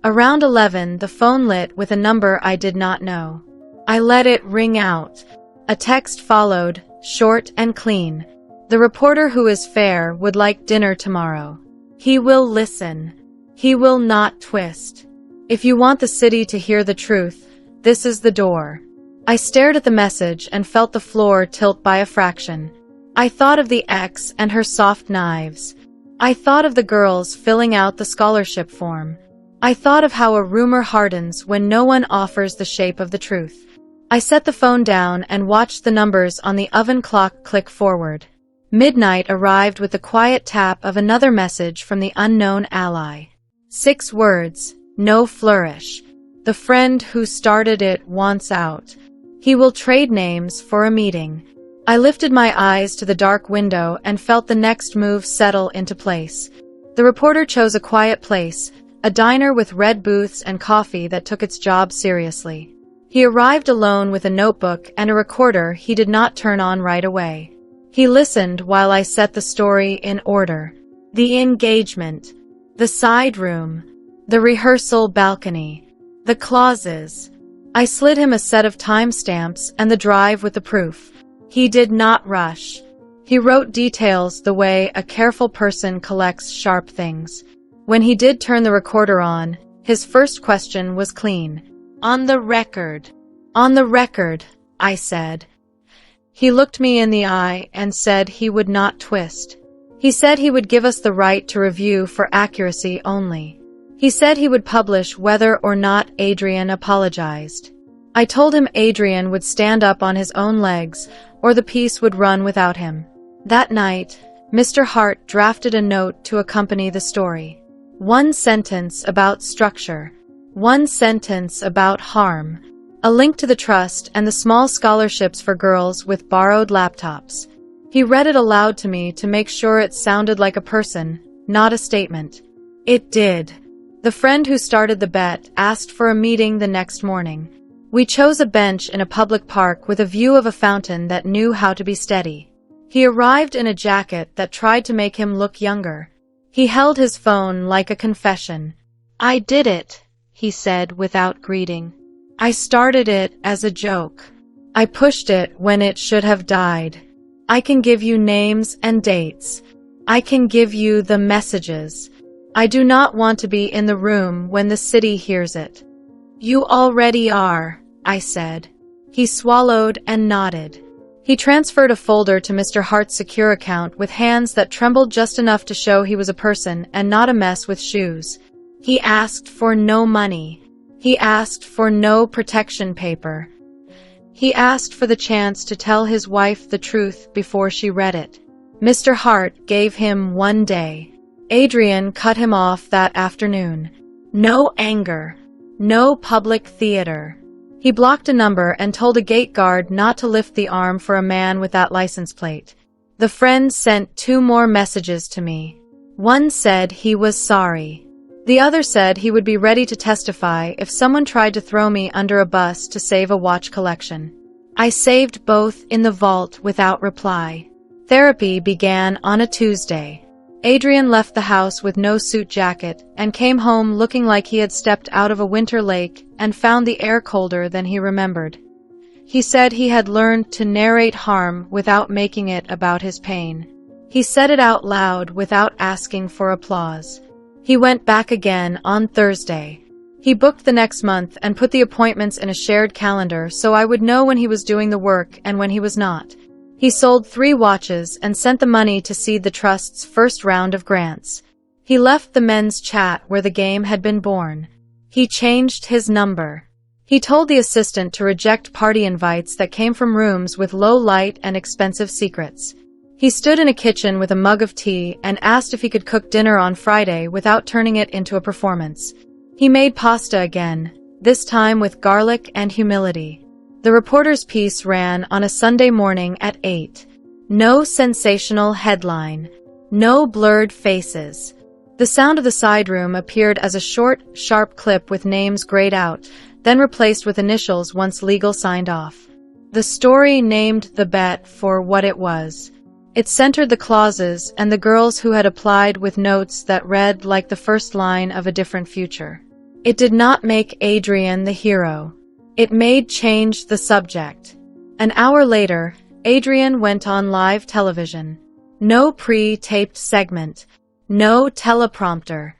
Around 11, the phone lit with a number I did not know. I let it ring out. A text followed, short and clean. The reporter who is fair would like dinner tomorrow. He will listen. He will not twist. If you want the city to hear the truth, this is the door. I stared at the message and felt the floor tilt by a fraction. I thought of the ex and her soft knives. I thought of the girls filling out the scholarship form. I thought of how a rumor hardens when no one offers the shape of the truth. I set the phone down and watched the numbers on the oven clock click forward. Midnight arrived with the quiet tap of another message from the unknown ally. 6 words, no flourish. The friend who started it wants out. He will trade names for a meeting. I lifted my eyes to the dark window and felt the next move settle into place. The reporter chose a quiet place, a diner with red booths and coffee that took its job seriously. He arrived alone with a notebook and a recorder he did not turn on right away. He listened while I set the story in order. The engagement, the side room, the rehearsal balcony, the clauses. I slid him a set of timestamps and the drive with the proof. He did not rush. He wrote details the way a careful person collects sharp things. When he did turn the recorder on, his first question was clean. On the record. On the record, I said. He looked me in the eye and said he would not twist. He said he would give us the right to review for accuracy only. He said he would publish whether or not Adrian apologized. I told him Adrian would stand up on his own legs, or the piece would run without him. That night, Mr. Hart drafted a note to accompany the story. 1 sentence about structure. 1 sentence about harm. A link to the trust and the small scholarships for girls with borrowed laptops. He read it aloud to me to make sure it sounded like a person, not a statement. It did. The friend who started the bet asked for a meeting the next morning. We chose a bench in a public park with a view of a fountain that knew how to be steady. He arrived in a jacket that tried to make him look younger. He held his phone like a confession. I did it, he said without greeting. I started it as a joke. I pushed it when it should have died. I can give you names and dates. I can give you the messages. I do not want to be in the room when the city hears it. You already are, I said. He swallowed and nodded. He transferred a folder to Mr. Hart's secure account with hands that trembled just enough to show he was a person and not a mess with shoes. He asked for no money. He asked for no protection paper. He asked for the chance to tell his wife the truth before she read it. Mr. Hart gave him 1 day. Adrian cut him off that afternoon. No anger. No public theater. He blocked a number and told a gate guard not to lift the arm for a man with that license plate. The friend sent 2 more messages to me. One said he was sorry. The other said he would be ready to testify if someone tried to throw me under a bus to save a watch collection. I saved both in the vault without reply. Therapy began on a Tuesday. Adrian left the house with no suit jacket and came home looking like he had stepped out of a winter lake and found the air colder than he remembered. He said he had learned to narrate harm without making it about his pain. He said it out loud without asking for applause. He went back again on Thursday. He booked the next month and put the appointments in a shared calendar so I would know when he was doing the work and when he was not. He sold 3 watches and sent the money to seed the trust's first round of grants. He left the men's chat where the game had been born. He changed his number. He told the assistant to reject party invites that came from rooms with low light and expensive secrets. He stood in a kitchen with a mug of tea and asked if he could cook dinner on Friday without turning it into a performance. He made pasta again, this time with garlic and humility. The reporter's piece ran on a Sunday morning at 8. No sensational headline. No blurred faces. The sound of the side room appeared as a short, sharp clip with names grayed out, then replaced with initials once legal signed off. The story named the bet for what it was. It centered the clauses and the girls who had applied with notes that read like the first line of a different future. It did not make Adrian the hero. It made change the subject. An hour later, Adrian went on live television. No pre-taped segment. No teleprompter.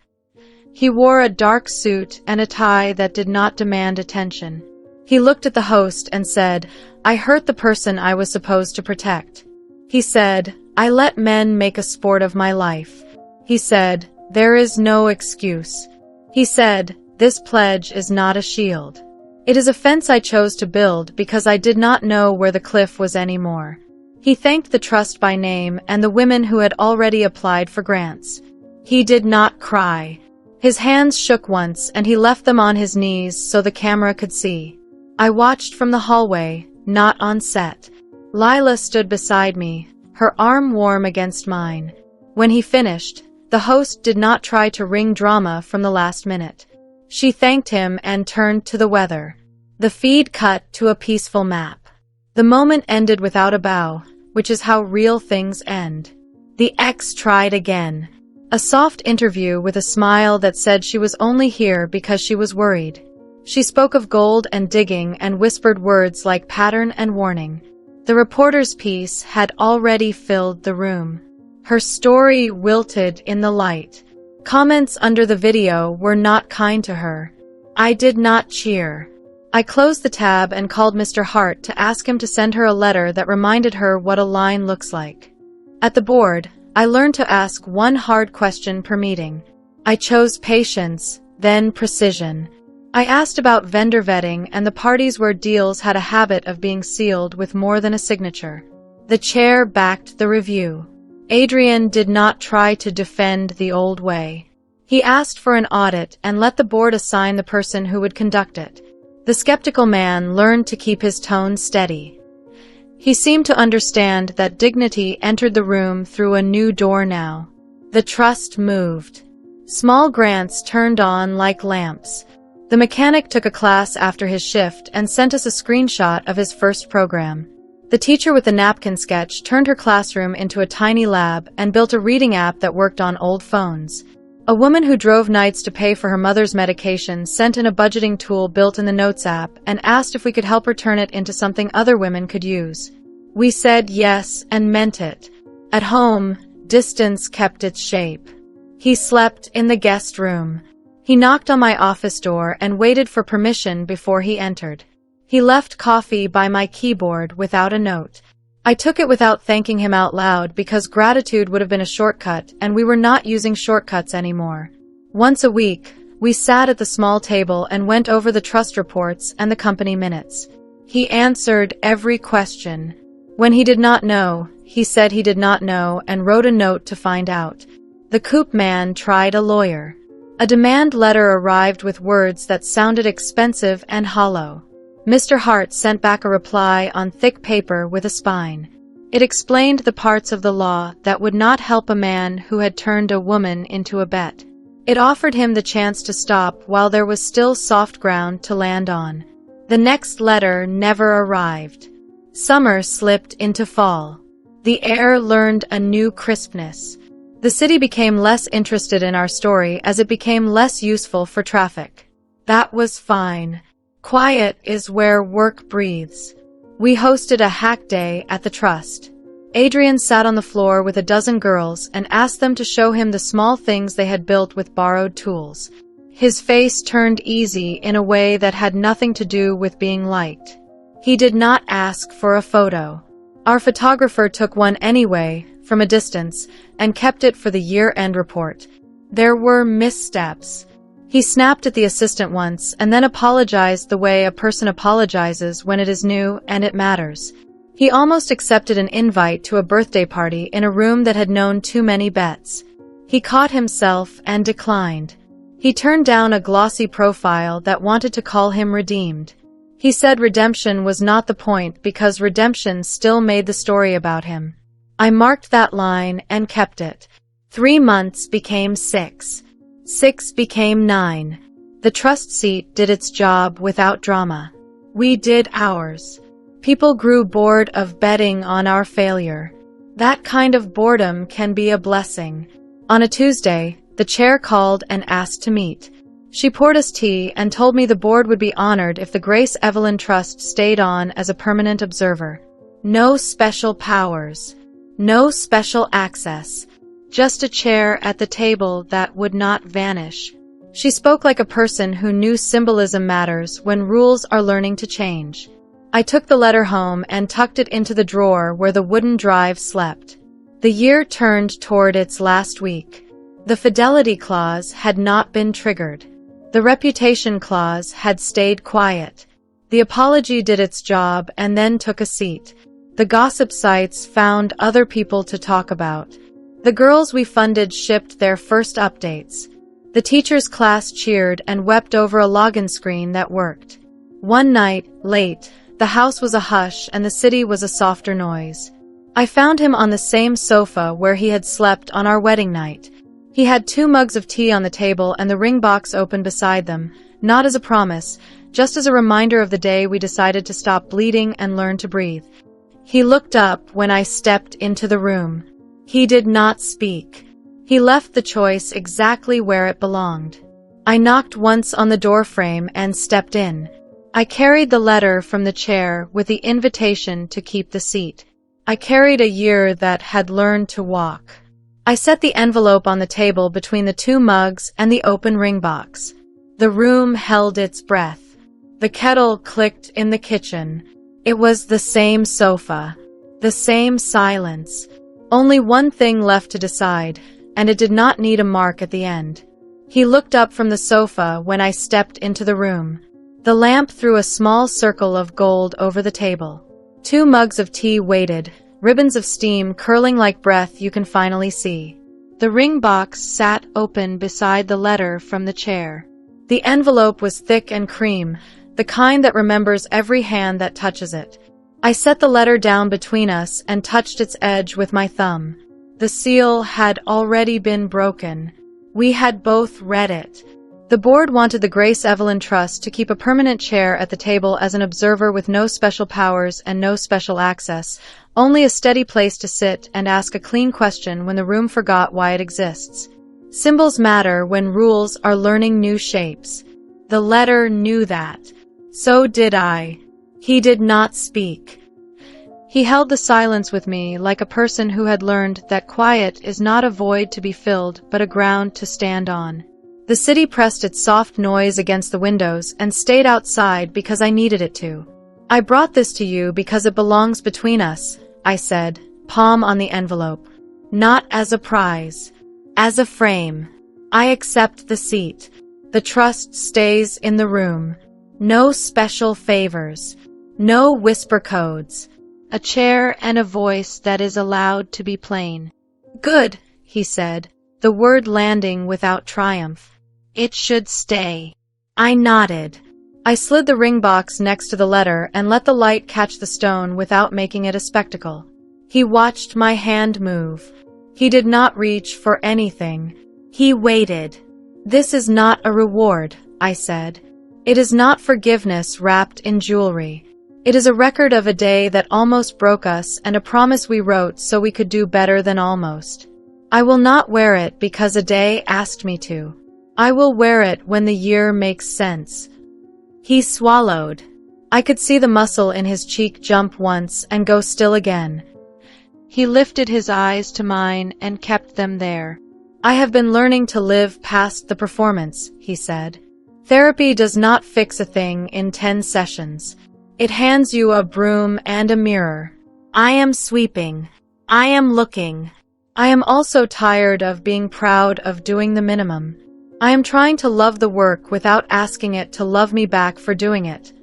He wore a dark suit and a tie that did not demand attention. He looked at the host and said, "I hurt the person I was supposed to protect." He said, "I let men make a sport of my life." He said, "There is no excuse." He said, "This pledge is not a shield. It is a fence I chose to build because I did not know where the cliff was anymore." He thanked the trust by name and the women who had already applied for grants. He did not cry. His hands shook once and he left them on his knees so the camera could see. I watched from the hallway, not on set. Lila stood beside me, her arm warm against mine. When he finished, the host did not try to wring drama from the last minute. She thanked him and turned to the weather. The feed cut to a peaceful map. The moment ended without a bow, which is how real things end. The ex tried again. A soft interview with a smile that said she was only here because she was worried. She spoke of gold and digging and whispered words like pattern and warning. The reporter's piece had already filled the room. Her story wilted in the light. Comments under the video were not kind to her. I did not cheer. I closed the tab and called Mr. Hart to ask him to send her a letter that reminded her what a line looks like. At the board, I learned to ask one hard question per meeting. I chose patience, then precision. I asked about vendor vetting and the parties where deals had a habit of being sealed with more than a signature. The chair backed the review. Adrian did not try to defend the old way. He asked for an audit and let the board assign the person who would conduct it. The skeptical man learned to keep his tone steady. He seemed to understand that dignity entered the room through a new door now. The trust moved. Small grants turned on like lamps. The mechanic took a class after his shift and sent us a screenshot of his first program. The teacher with the napkin sketch turned her classroom into a tiny lab and built a reading app that worked on old phones. A woman who drove nights to pay for her mother's medication sent in a budgeting tool built in the Notes app and asked if we could help her turn it into something other women could use. We said yes and meant it. At home, distance kept its shape. He slept in the guest room. He knocked on my office door and waited for permission before he entered. He left coffee by my keyboard without a note. I took it without thanking him out loud because gratitude would have been a shortcut and we were not using shortcuts anymore. Once a week, We sat at the small table and went over the trust reports and the company minutes. He answered every question. When he did not know, he said he did not know and wrote a note to find out. The coop man tried a lawyer. A demand letter arrived with words that sounded expensive and hollow. Mr. Hart sent back a reply on thick paper with a spine. It explained the parts of the law that would not help a man who had turned a woman into a bet. It offered him the chance to stop while there was still soft ground to land on. The next letter never arrived. Summer slipped into fall. The air learned a new crispness. The city became less interested in our story as it became less useful for traffic. That was fine. Quiet is where work breathes. We hosted a hack day at the trust. Adrian sat on the floor with a dozen girls and asked them to show him the small things they had built with borrowed tools. His face turned easy in a way that had nothing to do with being liked. He did not ask for a photo. Our photographer took one anyway, from a distance, and kept it for the year-end report. There were missteps. He snapped at the assistant once and then apologized the way a person apologizes when it is new and it matters. He almost accepted an invite to a birthday party in a room that had known too many bets. He caught himself and declined. He turned down a glossy profile that wanted to call him redeemed. He said redemption was not the point because redemption still made the story about him. I marked that line and kept it. 3 months became 6. 6 became 9. The trust seat did its job without drama. We did ours. People grew bored of betting on our failure. That kind of boredom can be a blessing. On a Tuesday, the chair called and asked to meet. She poured us tea and told me the board would be honored if the Grace Evelyn Trust stayed on as a permanent observer. No special powers. No special access. Just a chair at the table that would not vanish. She spoke like a person who knew symbolism matters when rules are learning to change. I took the letter home and tucked it into the drawer where the wooden drive slept. The year turned toward its last week. The fidelity clause had not been triggered. The reputation clause had stayed quiet. The apology did its job and then took a seat. The gossip sites found other people to talk about. The girls we funded shipped their first updates. The teacher's class cheered and wept over a login screen that worked. One night, late, the house was a hush and the city was a softer noise. I found him on the same sofa where he had slept on our wedding night. He had 2 mugs of tea on the table and the ring box open beside them, not as a promise, just as a reminder of the day we decided to stop bleeding and learn to breathe. He looked up when I stepped into the room. He did not speak. He left the choice exactly where it belonged. I knocked once on the doorframe and stepped in. I carried the letter from the chair with the invitation to keep the seat. I carried a year that had learned to walk. I set the envelope on the table between the 2 mugs and the open ring box. The room held its breath. The kettle clicked in the kitchen. It was the same sofa. The same silence. Only one thing left to decide, and it did not need a mark at the end. He looked up from the sofa when I stepped into the room. The lamp threw a small circle of gold over the table. 2 mugs of tea waited, ribbons of steam curling like breath you can finally see. The ring box sat open beside the letter from the chair. The envelope was thick and cream, the kind that remembers every hand that touches it. I set the letter down between us and touched its edge with my thumb. The seal had already been broken. We had both read it. The board wanted the Grace Evelyn Trust to keep a permanent chair at the table as an observer with no special powers and no special access, only a steady place to sit and ask a clean question when the room forgot why it exists. Symbols matter when rules are learning new shapes. The letter knew that. So did I. He did not speak. He held the silence with me like a person who had learned that quiet is not a void to be filled but a ground to stand on. The city pressed its soft noise against the windows and stayed outside because I needed it to. I brought this to you because it belongs between us, I said, palm on the envelope. Not as a prize. As a frame. I accept the seat. The trust stays in the room. No special favors. No whisper codes. A chair and a voice that is allowed to be plain. Good, he said, the word landing without triumph. It should stay. I nodded. I slid the ring box next to the letter and let the light catch the stone without making it a spectacle. He watched my hand move. He did not reach for anything. He waited. This is not a reward, I said. It is not forgiveness wrapped in jewelry. It is a record of a day that almost broke us and a promise we wrote so we could do better than almost. I will not wear it because a day asked me to. I will wear it when the year makes sense. He swallowed. I could see the muscle in his cheek jump once and go still again. He lifted his eyes to mine and kept them there. I have been learning to live past the performance, he said. Therapy does not fix a thing in 10 sessions. It hands you a broom and a mirror. I am sweeping. I am looking. I am also tired of being proud of doing the minimum. I am trying to love the work without asking it to love me back for doing it.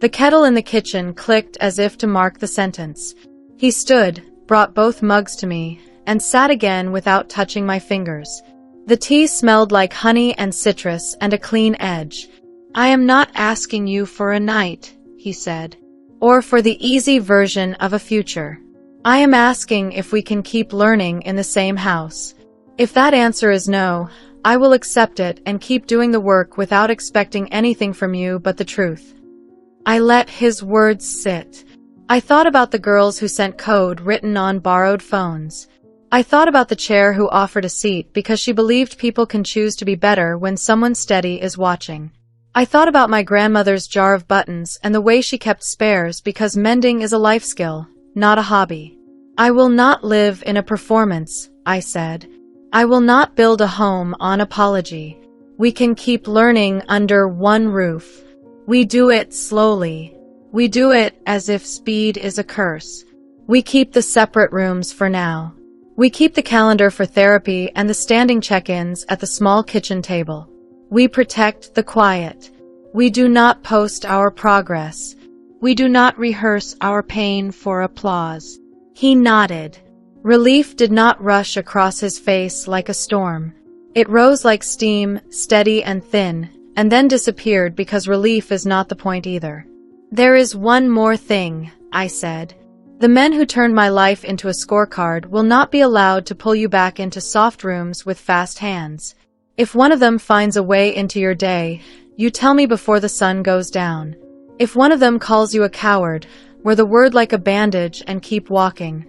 The kettle in the kitchen clicked as if to mark the sentence. He stood, brought both mugs to me, and sat again without touching my fingers. The tea smelled like honey and citrus and a clean edge. I am not asking you for a night, he said, or for the easy version of a future. I am asking if we can keep learning in the same house. If that answer is no, I will accept it and keep doing the work without expecting anything from you but the truth. I let his words sit. I thought about the girls who sent code written on borrowed phones. I thought about the chair who offered a seat because she believed people can choose to be better when someone steady is watching. I thought about my grandmother's jar of buttons and the way she kept spares because mending is a life skill, not a hobby. I will not live in a performance, I said. I will not build a home on apology. We can keep learning under one roof. We do it slowly. We do it as if speed is a curse. We keep the separate rooms for now. We keep the calendar for therapy and the standing check-ins at the small kitchen table. We protect the quiet. We do not post our progress. We do not rehearse our pain for applause. He nodded. Relief did not rush across his face like a storm. It rose like steam, steady and thin, and then disappeared because relief is not the point either. There is one more thing, I said. The men who turned my life into a scorecard will not be allowed to pull you back into soft rooms with fast hands. If one of them finds a way into your day, you tell me before the sun goes down. If one of them calls you a coward, wear the word like a bandage and keep walking.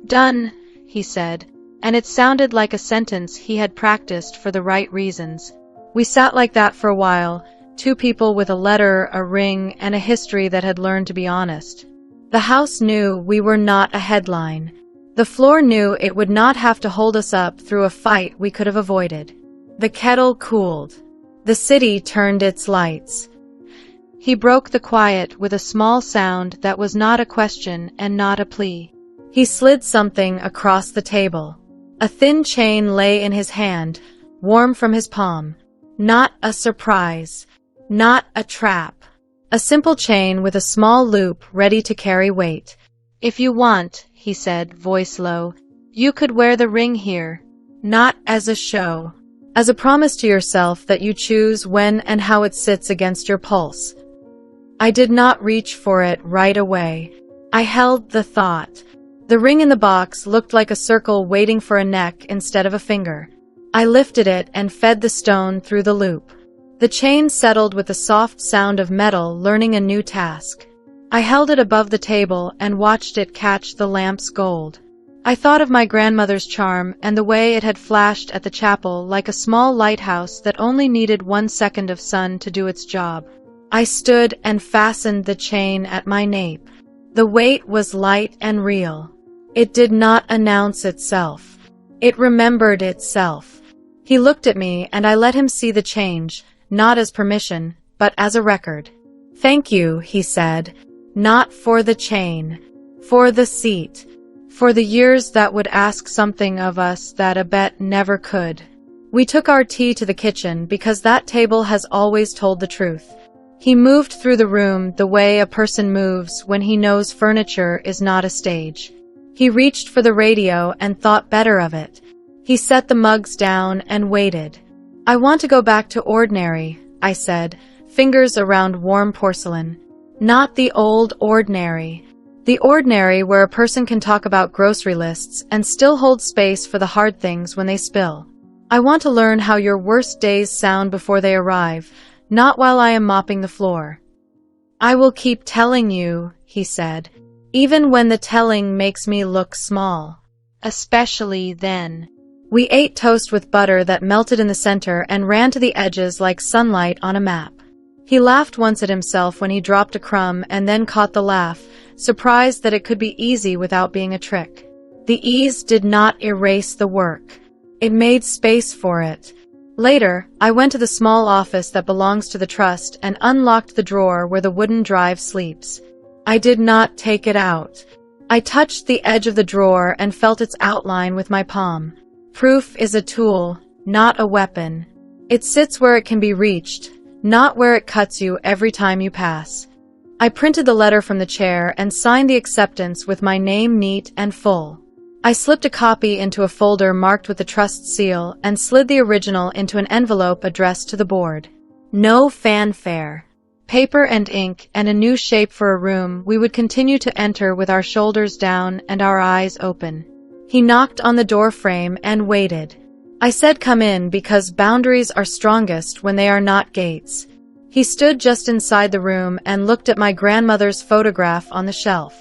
Done, he said, and it sounded like a sentence he had practiced for the right reasons. We sat like that for a while, two people with a letter, a ring, and a history that had learned to be honest. The house knew we were not a headline. The floor knew it would not have to hold us up through a fight we could have avoided. The kettle cooled. The city turned its lights. He broke the quiet with a small sound that was not a question and not a plea. He slid something across the table. A thin chain lay in his hand, warm from his palm. Not a surprise. Not a trap. A simple chain with a small loop ready to carry weight. If you want, he said, voice low, you could wear the ring here. Not as a show. As a promise to yourself that you choose when and how it sits against your pulse. I did not reach for it right away. I held the thought. The ring in the box looked like a circle waiting for a neck instead of a finger. I lifted it and fed the stone through the loop. The chain settled with the soft sound of metal learning a new task. I held it above the table and watched it catch the lamp's gold. I thought of my grandmother's charm and the way it had flashed at the chapel like a small lighthouse that only needed 1 second of sun to do its job. I stood and fastened the chain at my nape. The weight was light and real. It did not announce itself. It remembered itself. He looked at me and I let him see the change, not as permission, but as a record. Thank you, he said. Not for the chain. For the seat. For the years that would ask something of us that a bet never could. We took our tea to the kitchen because that table has always told the truth. He moved through the room the way a person moves when he knows furniture is not a stage. He reached for the radio and thought better of it. He set the mugs down and waited. "I want to go back to ordinary," I said, fingers around warm porcelain. "Not the old ordinary. The ordinary where a person can talk about grocery lists and still hold space for the hard things when they spill. I want to learn how your worst days sound before they arrive, not while I am mopping the floor." "I will keep telling you," he said, "even when the telling makes me look small. Especially then." We ate toast with butter that melted in the center and ran to the edges like sunlight on a map. He laughed once at himself when he dropped a crumb and then caught the laugh, surprised that it could be easy without being a trick. The ease did not erase the work. It made space for it. Later, I went to the small office that belongs to the trust and unlocked the drawer where the wooden drive sleeps. I did not take it out. I touched the edge of the drawer and felt its outline with my palm. Proof is a tool, not a weapon. It sits where it can be reached, not where it cuts you every time you pass. I printed the letter from the chair and signed the acceptance with my name neat and full. I slipped a copy into a folder marked with the trust seal and slid the original into an envelope addressed to the board. No fanfare. Paper and ink and a new shape for a room we would continue to enter with our shoulders down and our eyes open. He knocked on the door frame and waited. I said come in because boundaries are strongest when they are not gates. He stood just inside the room and looked at my grandmother's photograph on the shelf.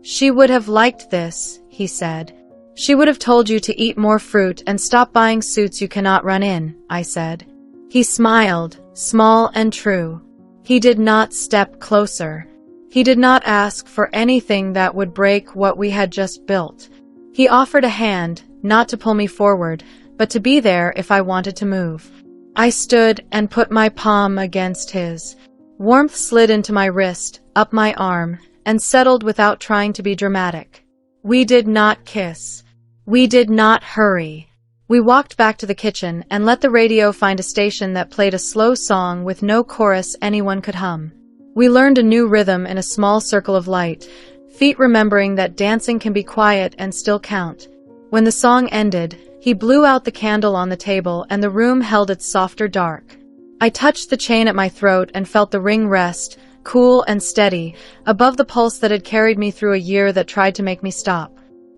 "She would have liked this," he said. "She would have told you to eat more fruit and stop buying suits you cannot run in," I said. He smiled, small and true. He did not step closer. He did not ask for anything that would break what we had just built. He offered a hand, not to pull me forward, but to be there if I wanted to move. I stood and put my palm against his. Warmth slid into my wrist, up my arm, and settled without trying to be dramatic. We did not kiss. We did not hurry. We walked back to the kitchen and let the radio find a station that played a slow song with no chorus anyone could hum. We learned a new rhythm in a small circle of light, feet remembering that dancing can be quiet and still count. When the song ended, he blew out the candle on the table and the room held its softer dark. I touched the chain at my throat and felt the ring rest, cool and steady, above the pulse that had carried me through a year that tried to make me stop.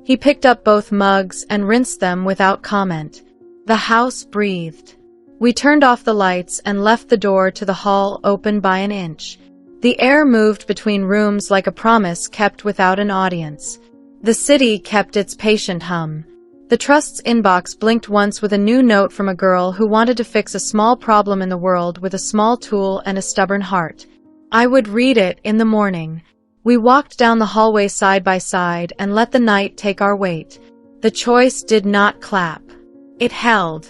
He picked up both mugs and rinsed them without comment. The house breathed. We turned off the lights and left the door to the hall open by an inch. The air moved between rooms like a promise kept without an audience. The city kept its patient hum. The trust's inbox blinked once with a new note from a girl who wanted to fix a small problem in the world with a small tool and a stubborn heart. I would read it in the morning. We walked down the hallway side by side and let the night take our weight. The choice did not clap. It held.